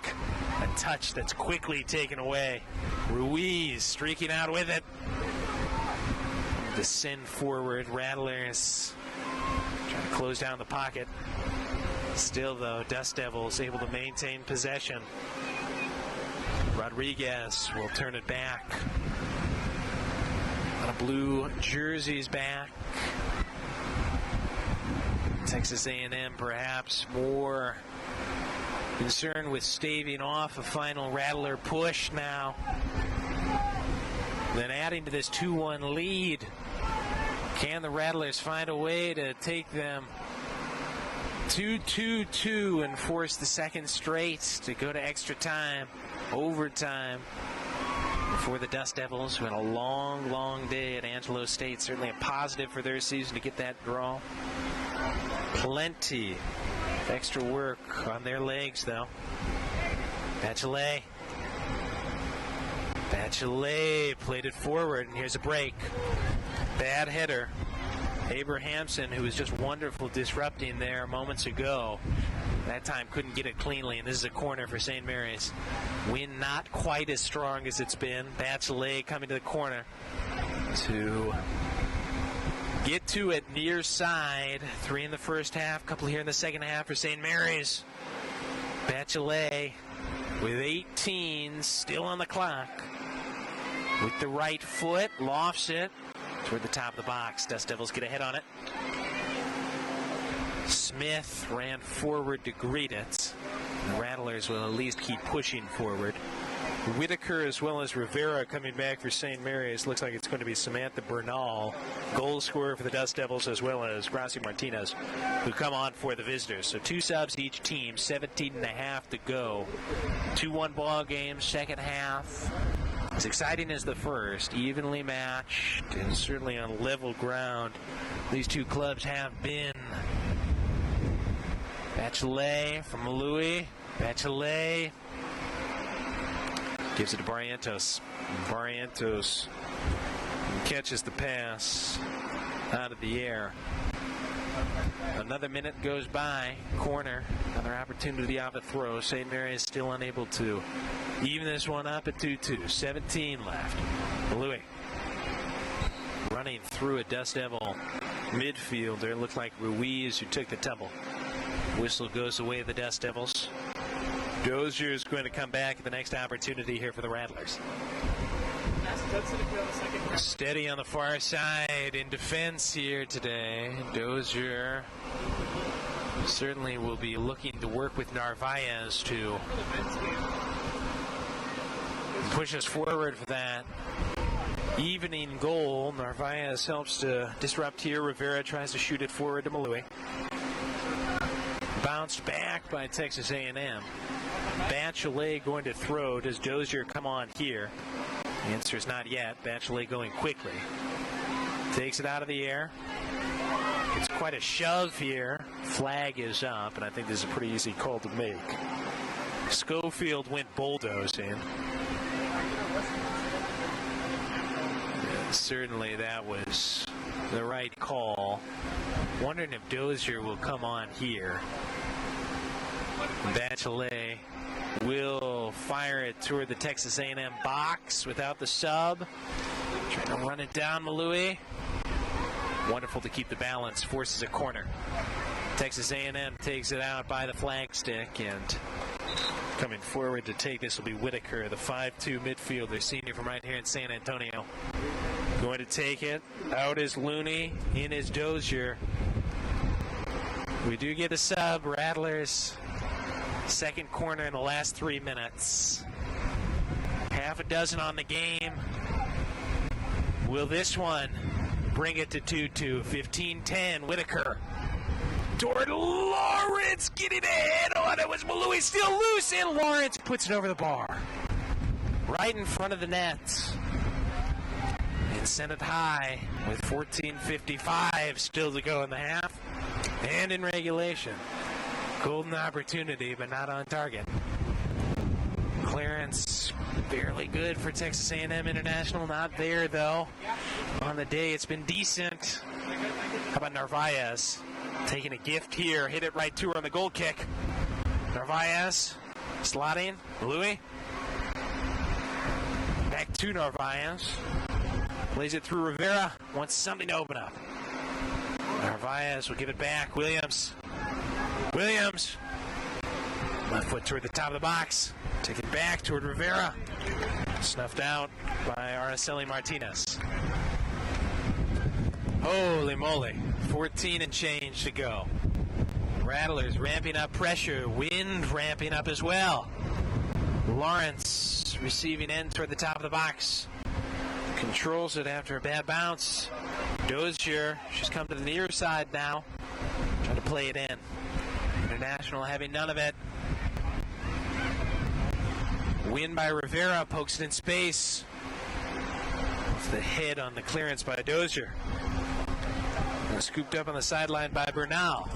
a touch that's quickly taken away. Ruiz streaking out with it. To send forward, Rattlers trying to close down the pocket. Still, though, Dust Devils able to maintain possession. Rodriguez will turn it back. A lot of blue jerseys back. Texas A&M perhaps more concerned with staving off a final Rattler push now than adding to this 2-1 lead. Can the Rattlers find a way to take them 2-2-2 and force the second straight to go to extra time, overtime, for the Dust Devils, who had a long, long day at Angelo State? Certainly a positive for their season to get that draw. Plenty of extra work on their legs, though. Bachelet played it forward, and here's a break. Bad header. Abrahamson, who was just wonderful disrupting there moments ago, that time couldn't get it cleanly, and this is a corner for St. Mary's. Wind not quite as strong as it's been. Bachelet coming to the corner to get to it near side. 3 in the first half, couple here in the second half for St. Mary's. Bachelet with 18 still on the clock. With the right foot, lofts it toward the top of the box. Dust Devils get ahead on it. Smith ran forward to greet it. The Rattlers will at least keep pushing forward. Whitaker as well as Rivera coming back for St. Mary's. Looks like it's going to be Samantha Bernal, goal scorer for the Dust Devils, as well as Gracie Martinez, who come on for the visitors. So 2 subs each team, 17.5 to go. 2-1 ball game, second half. As exciting as the first, evenly matched, and certainly on level ground these two clubs have been. Bachelet from Louis. Bachelet gives it to Barrientos. Barrientos catches the pass out of the air. Another minute goes by. Corner. Another opportunity off a throw. St. Mary's still unable to even this one up at 2-2. 17 left. Louis running through a Dust Devil midfielder. It looked like Ruiz who took the tumble. Whistle goes away, the Dust Devils. Dozier is going to come back at the next opportunity here for the Rattlers. Steady on the far side in defense here today. Dozier certainly will be looking to work with Narvaez to push us forward for that evening goal. Narvaez helps to disrupt here. Rivera tries to shoot it forward to Malui. Bounced back by Texas A&M. Bachelet going to throw. Does Dozier come on here? The answer is not yet. Bachelet going quickly. Takes it out of the air. It's quite a shove here. Flag is up, and I think this is a pretty easy call to make. Schofield went bulldozing. Certainly that was the right call. Wondering if Dozier will come on here. Bachelet will fire it toward the Texas A&M box without the sub. Trying to run it down, Malui. Wonderful to keep the balance. Forces a corner. Texas A&M takes it out by the flagstick, and coming forward to take this will be Whitaker, the 5'2 midfielder, senior from right here in San Antonio. Going to take it. Out is Looney. In is Dozier. We do get a sub. Rattlers. Second corner in the last 3 minutes. Half a dozen on the game. Will this one bring it to 2-2? 15-10. Whitaker. Toward Lawrence. Getting ahead on it was Malui. Still loose. And Lawrence puts it over the bar. Right in front of the net. And sent it high with 14:55 still to go in the half. And in regulation. Golden opportunity, but not on target. Clearance fairly good for Texas A&M International. Not there, though. On the day, it's been decent. How about Narvaez? Taking a gift here. Hit it right to her on the goal kick. Narvaez slotting. Louis. Back to Narvaez. Plays it through Rivera. Wants something to open up. Narvaez will give it back. Williams. Williams. Left foot toward the top of the box. Take it back toward Rivera. Snuffed out by Araceli Martinez. Holy moly. 14 and change to go. Rattlers ramping up pressure. Wind ramping up as well. Lawrence receiving end toward the top of the box. Controls it after a bad bounce. Dozier, she's come to the near side now. Trying to play it in. International having none of it. Win by Rivera, pokes it in space. Off the head on the clearance by Dozier. Scooped up on the sideline by Bernal.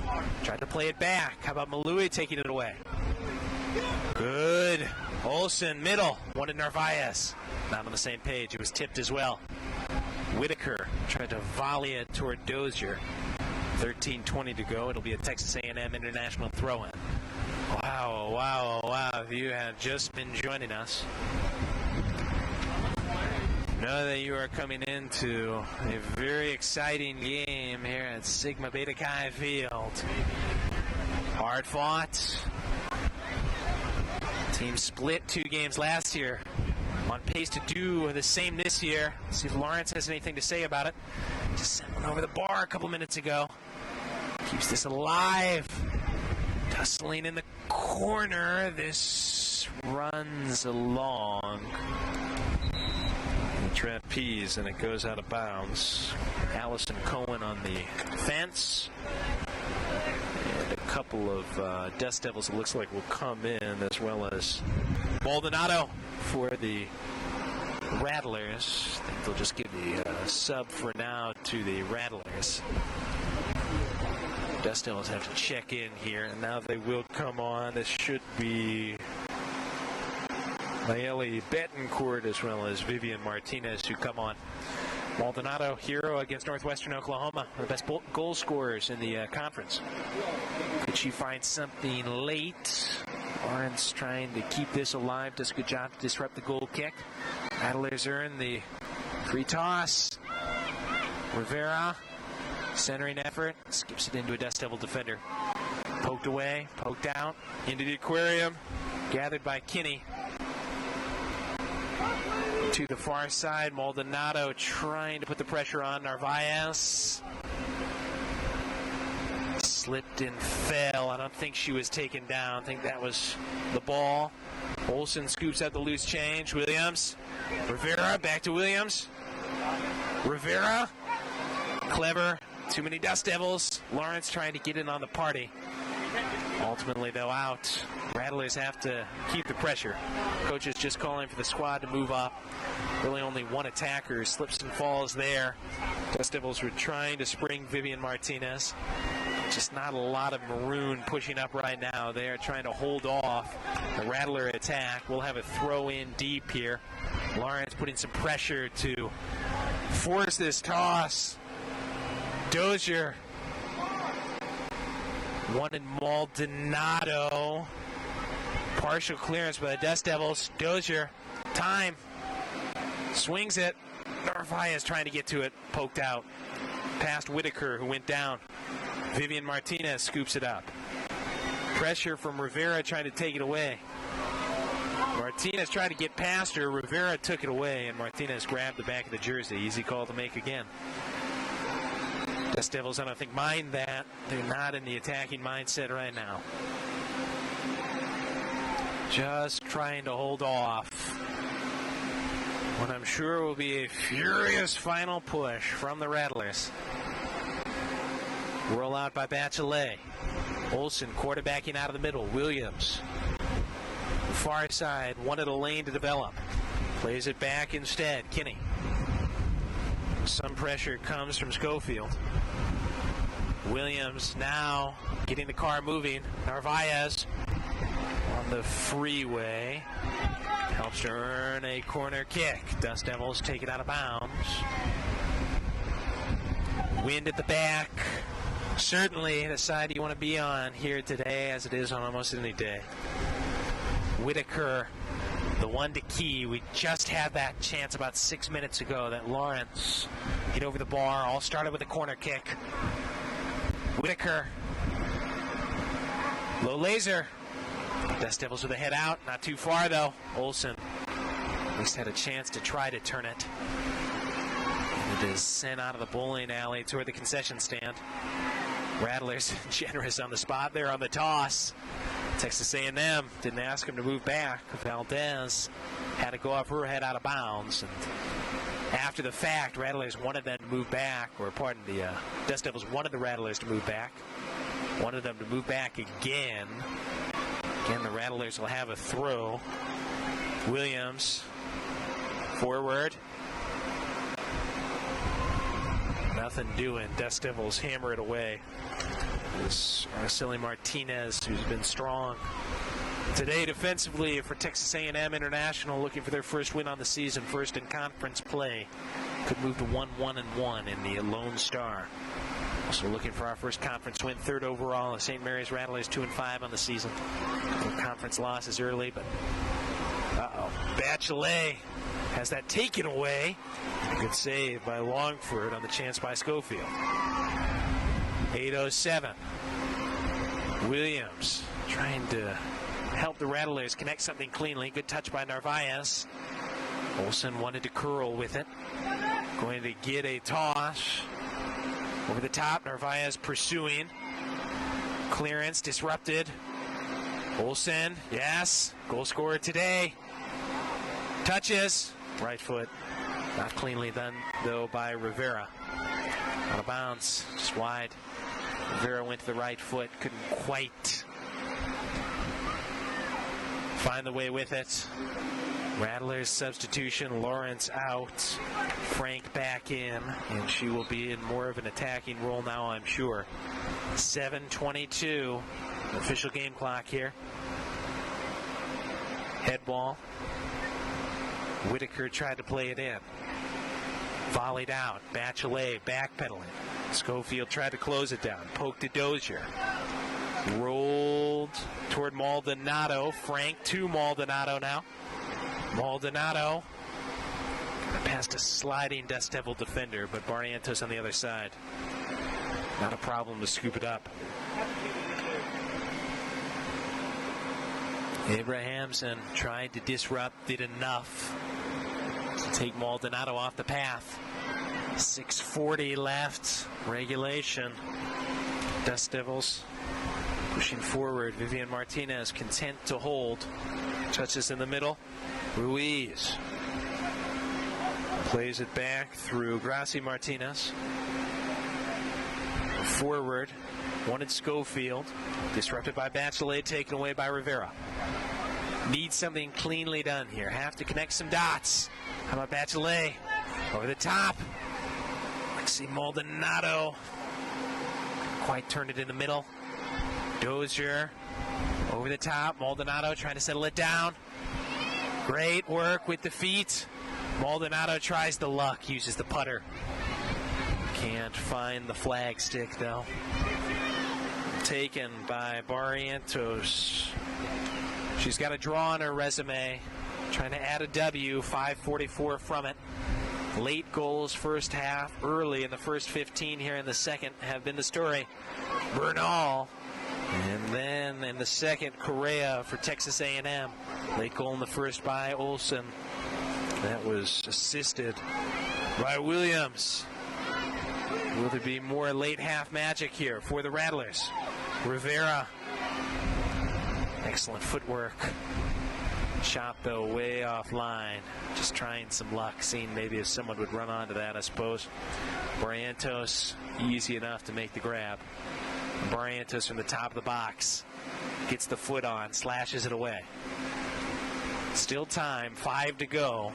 Tried to play it back. How about Malui taking it away? Good. Olsen, middle. Wanted Narvaez. Not on the same page. It was tipped as well. Whitaker tried to volley it toward Dozier. 13:20 to go. It'll be a Texas A&M International throw-in. Wow, wow, wow. If you have just been joining us, know that you are coming into a very exciting game here at Sigma Beta Chi Field. Hard fought. Team split 2 games last year. On pace to do the same this year. See if Lawrence has anything to say about it. Just sent one over the bar a couple minutes ago. Keeps this alive. Tussling in the corner. This runs along the trapeze and it goes out of bounds. Allison Cohen on the fence. And a couple of Dust Devils, it looks like, will come in, as well as Maldonado for the Rattlers. I think they'll just give the sub for now to the Rattlers. Dust Devils have to check in here, and now they will come on. This should be Layeli Betancourt as well as Vivian Martinez who come on. Maldonado, hero against Northwestern Oklahoma, the best goal scorers in the conference. Could she find something late? Lawrence trying to keep this alive, does a good job to disrupt the goal kick. Rattlers earn the free toss. Rivera, centering effort, skips it into a Dust Devil defender. Poked away, poked out, into the aquarium, gathered by Kinney. To the far side, Maldonado trying to put the pressure on Narvaez. Slipped and fell. I don't think she was taken down. I think that was the ball. Olsen scoops out the loose change. Williams. Rivera, back to Williams. Rivera. Clever. Too many Dust Devils. Lawrence trying to get in on the party. Ultimately, though, out. Rattlers have to keep the pressure. Coach is just calling for the squad to move up. Really only one attacker. Slips and falls there. Dust Devils were trying to spring Vivian Martinez. Just not a lot of maroon pushing up right now. They are trying to hold off the Rattler attack. We'll have a throw in deep here. Lawrence putting some pressure to force this toss. Dozier. Wanted Maldonado. Partial clearance by the Dust Devils. Dozier. Time. Swings it. Narvaez trying to get to it. Poked out. Past Whitaker, who went down. Vivian Martinez scoops it up. Pressure from Rivera trying to take it away. Martinez tried to get past her. Rivera took it away, and Martinez grabbed the back of the jersey. Easy call to make again. Dust Devils, I don't think, mind that. They're not in the attacking mindset right now. Just trying to hold off what I'm sure will be a furious final push from the Rattlers. Roll out by Bachelet. Olsen quarterbacking out of the middle. Williams. Far side, wanted a lane to develop. Plays it back instead. Kinney. Some pressure comes from Schofield. Williams now getting the car moving. Narvaez on the freeway. Helps to earn a corner kick. Dust Devils take it out of bounds. Wind at the back. Certainly the side you want to be on here today, as it is on almost any day. Whitaker, the one to key. We just had that chance about 6 minutes ago that Lawrence hit over the bar. All started with a corner kick. Whitaker. Low laser. Dust Devils with a head out. Not too far, though. Olsen at least had a chance to try to turn it. It is sent out of the bowling alley toward the concession stand. Rattlers generous on the spot there on the toss. Texas A&M didn't ask him to move back. Valdez had to go off her head out of bounds. And after the fact, Rattlers wanted them to move back, or pardon, the Dust Devils wanted the Rattlers to move back. Wanted them to move back again. Again, the Rattlers will have a throw. Williams, forward. Nothing doing. Dust Devils hammer it away. This Araceli Martinez, who's been strong today defensively for Texas A&M International, looking for their first win on the season, first in conference play. Could move to 1-1-1 in the Lone Star. Also looking for our first conference win, third overall. The St. Mary's Rattlers 2-5 on the season. No conference losses early, but Bachelet has that taken away. Good save by Longford on the chance by Schofield. 8:07. Williams trying to help the Rattlers connect something cleanly. Good touch by Narvaez. Olsen wanted to curl with it. Going to get a toss. Over the top, Narvaez pursuing. Clearance disrupted. Olsen, yes. Goal scorer today. Touches. Right foot. Not cleanly done, though, by Rivera. Out of bounds. Just wide. Rivera went to the right foot. Couldn't quite find the way with it. Rattlers substitution. Lawrence out. Frank back in. And she will be in more of an attacking role now, I'm sure. 7:22. Official game clock here. Head ball. Whitaker tried to play it in. Volleyed out. Bachelet backpedaling. Schofield tried to close it down. Poked to Dozier. Rolled toward Maldonado. Frank to Maldonado now. Maldonado past a sliding Dust Devil defender, but Barrientos on the other side. Not a problem to scoop it up. Abrahamson tried to disrupt, did enough to take Maldonado off the path. 6:40 left, regulation. Dust Devils pushing forward. Vivian Martinez content to hold. Touches in the middle. Ruiz plays it back through Gracie Martinez. Forward. Wanted Schofield. Disrupted by Bachelet, taken away by Rivera. Needs something cleanly done here. Have to connect some dots. How about Bachelet? Over the top. Lexi Maldonado. Quite turned it in the middle. Dozier. Over the top. Maldonado trying to settle it down. Great work with the feet. Maldonado tries the luck. Uses the putter. Can't find the flag stick, though. Taken by Barrientos. She's got a draw on her resume. Trying to add a W, 5:44 from it. Late goals first half, early in the first 15 here in the second have been the story. Bernal. And then in the second, Correa for Texas A&M. Late goal in the first by Olsen. That was assisted by Williams. Will there be more late half magic here for the Rattlers? Rivera. Excellent footwork. Shot, though, way offline. Just trying some luck, seeing maybe if someone would run onto that, I suppose. Barrientos, easy enough to make the grab. Barrientos from the top of the box. Gets the foot on, slashes it away. Still time, 5 to go.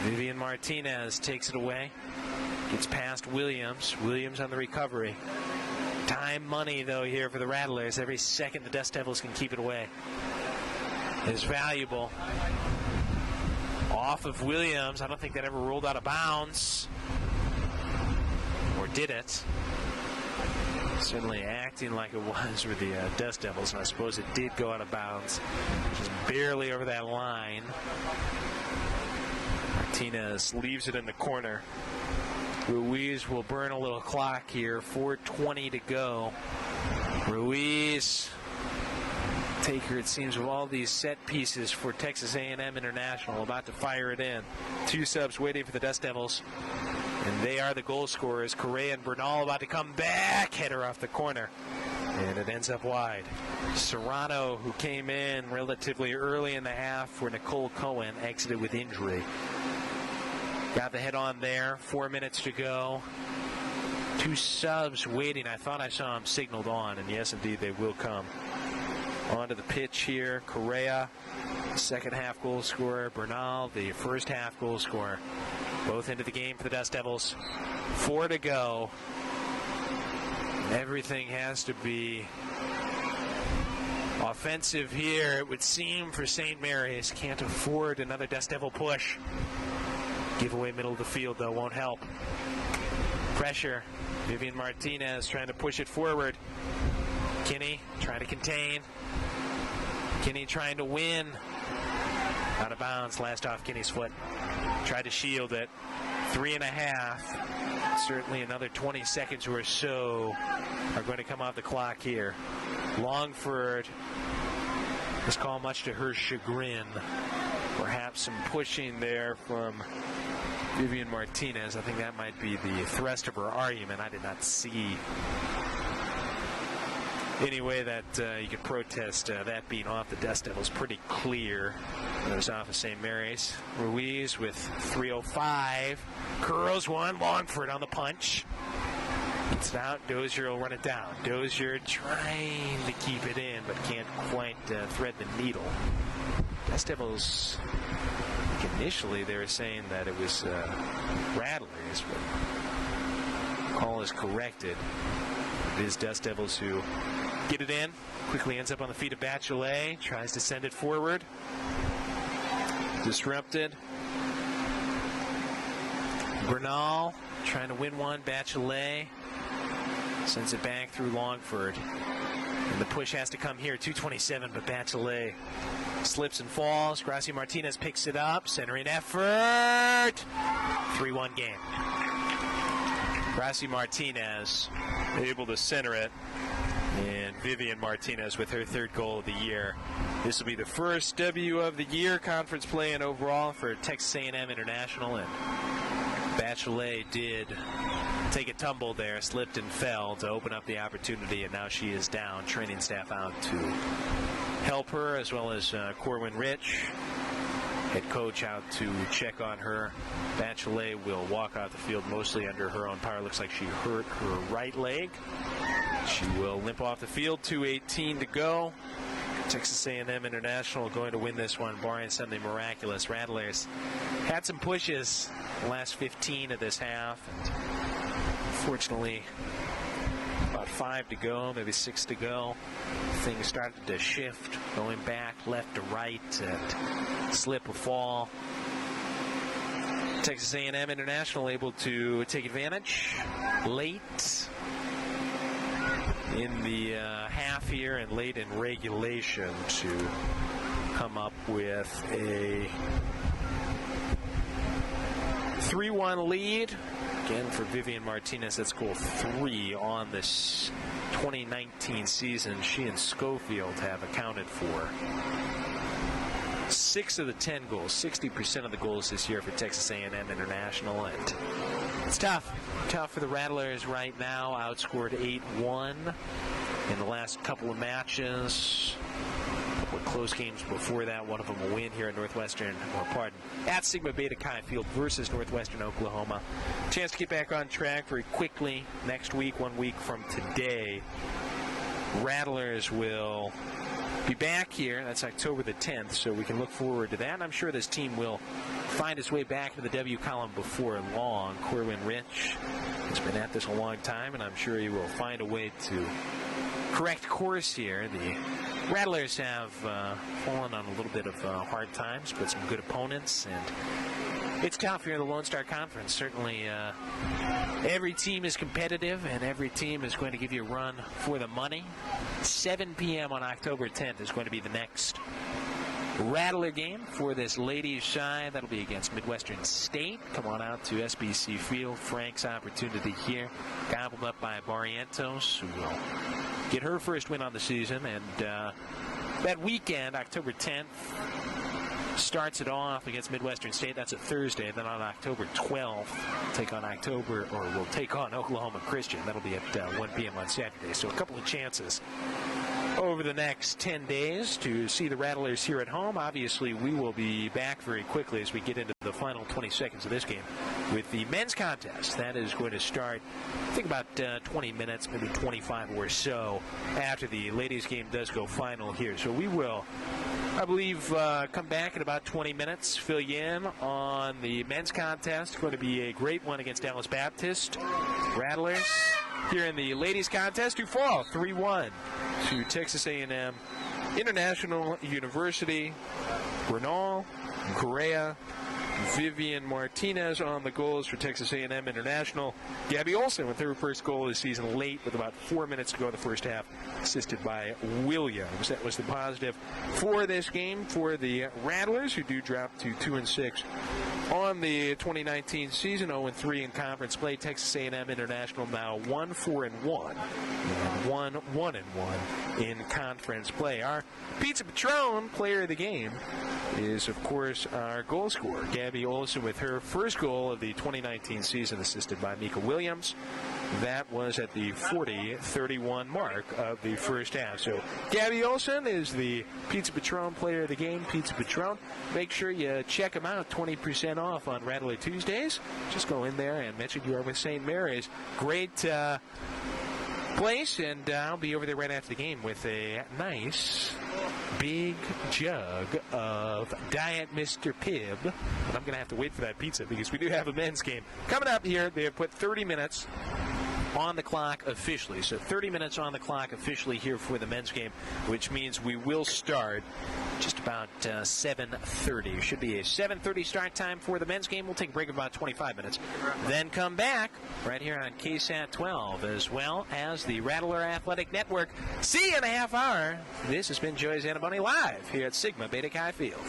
Vivian Martinez takes it away. Gets past Williams. Williams on the recovery. Time money, though, here for the Rattlers. Every second the Dust Devils can keep it away is valuable. Off of Williams. I don't think that ever rolled out of bounds. Or did it? Certainly acting like it was with the Dust Devils, and I suppose it did go out of bounds. Just barely over that line. Martinez leaves it in the corner. Ruiz will burn a little clock here. 4:20 to go. Ruiz, taker, it seems, of all these set pieces for Texas A&M International, about to fire it in. 2 subs waiting for the Dust Devils. And they are the goal scorers. Correa and Bernal about to come back. Header off the corner. And it ends up wide. Serrano, who came in relatively early in the half for Nicole Cohen, exited with injury. Got the head on there. 4 minutes to go. 2 subs waiting. I thought I saw them signaled on, and yes, indeed, they will come. Onto the pitch here. Correa, second half goal scorer. Bernal, the first half goal scorer. Both into the game for the Dust Devils. 4 to go. Everything has to be offensive here, it would seem, for St. Mary's. Can't afford another Dust Devil push. Giveaway middle of the field, though, won't help. Pressure. Vivian Martinez trying to push it forward. Kinney trying to contain. Kinney trying to win. Out of bounds, last off Kinney's foot. Tried to shield it. 3.5. Certainly another 20 seconds or so are going to come off the clock here. Longford was called, much to her chagrin. Perhaps some pushing there from Vivian Martinez. I think that might be the thrust of her argument. I did not see any way that you could protest that being off the Dust Devils. Pretty clear. It was off of St. Mary's. Ruiz with 3:05. Curls one. Longford on the punch. It's out. Dozier will run it down. Dozier trying to keep it in, but can't quite thread the needle. Dust Devils, initially they were saying that it was Rattlers, but call is corrected. It is Dust Devils who get it in. Quickly ends up on the feet of Bachelet. Tries to send it forward. Disrupted. Bernal trying to win one. Bachelet sends it back through Longford. And the push has to come here. 2:27, but Bachelet slips and falls. Gracia Martinez picks it up. Centering effort. 3-1 game. Gracia Martinez able to center it. And Vivian Martinez with her 3rd goal of the year. This will be the first W of the year, conference play and overall, for Texas A&M International. And Bachelet did take a tumble there, slipped and fell to open up the opportunity, and now she is down. Training staff out to help her, as well as Corwin Rich, head coach, out to check on her. Bachelet will walk out the field mostly under her own power. Looks like she hurt her right leg. She will limp off the field. 2:18 to go. Texas A&M International going to win this one, barring something miraculous. Rattlers had some pushes the last 15 of this half. And fortunately, about 5 to go, maybe 6 to go. Things started to shift, going back left to right, and slip or fall. Texas A&M International able to take advantage late in the half here and late in regulation to come up with a 3-1 lead. Again, for Vivian Martinez, that's goal 3 on this 2019 season. She and Schofield have accounted for 6 of the 10 goals, 60% of the goals this year for Texas A&M International. And it's tough for the Rattlers right now. Outscored 8-1 in the last couple of matches. A couple of close games before that. One of them a win here at Sigma Beta Chi Field versus Northwestern Oklahoma. Chance to get back on track very quickly next week, 1 week from today. Rattlers will be back here. That's October the 10th, so we can look forward to that. And I'm sure this team will find his way back to the W column before long. Corwin Rich has been at this a long time, and I'm sure he will find a way to correct course here. The Rattlers have fallen on a little bit of hard times, but some good opponents, and it's tough here in the Lone Star Conference. Certainly every team is competitive, and every team is going to give you a run for the money. 7 p.m. on October 10th is going to be the next Rattler game for this ladies' side. That'll be against Midwestern State. Come on out to SBC Field. Frank's opportunity here, gobbled up by Barrientos, who will get her first win on the season. And that weekend, October 10th, starts it off against Midwestern State. That's a Thursday. And then on October 12th, we'll take on Oklahoma Christian. That'll be at 1 p.m. on Saturday. So a couple of chances over the next 10 days to see the Rattlers here at home. Obviously, we will be back very quickly as we get into the final 20 seconds of this game with the men's contest. That is going to start, I think, about 20 minutes, maybe 25 or so after the ladies' game does go final here. So we will, I believe, come back in about 20 minutes, fill you in on the men's contest. It's going to be a great one against Dallas Baptist. Rattlers here in the ladies' contest, who fall 3-1 to Texas A&M International University. Bernal, Correa, Vivian Martinez on the goals for Texas A&M International. Gabby Olson with her first goal of the season late with about 4 minutes to go in the first half, assisted by Williams. That was the positive for this game for the Rattlers, who do drop to 2-6 on the 2019 season, 0-3 in conference play. Texas A&M International now 1-4-1 and 1-1-1 in conference play. Our Pizza Patron player of the game is, of course, our goal scorer, Gabby Olson, with her first goal of the 2019 season, assisted by Mika Williams. That was at the 40-31 mark of the first half. So Gabby Olson is the Pizza Patron player of the game. Pizza Patron, make sure you check them out. 20% off on Rattler Tuesdays. Just go in there and mention you are with St. Mary's. Great place, and I'll be over there right after the game with a nice big jug of Diet Mr. Pibb. But I'm going to have to wait for that pizza because we do have a men's game coming up here. They have put 30 minutes on the clock officially. So 30 minutes on the clock officially here for the men's game, which means we will start just about 7:30. It should be a 7:30 start time for the men's game. We'll take a break of about 25 minutes. Then come back right here on KSAT 12, as well as the Rattler Athletic Network. See you in a half hour. This has been Joey Zanaboni live here at Sigma Beta Chi Field.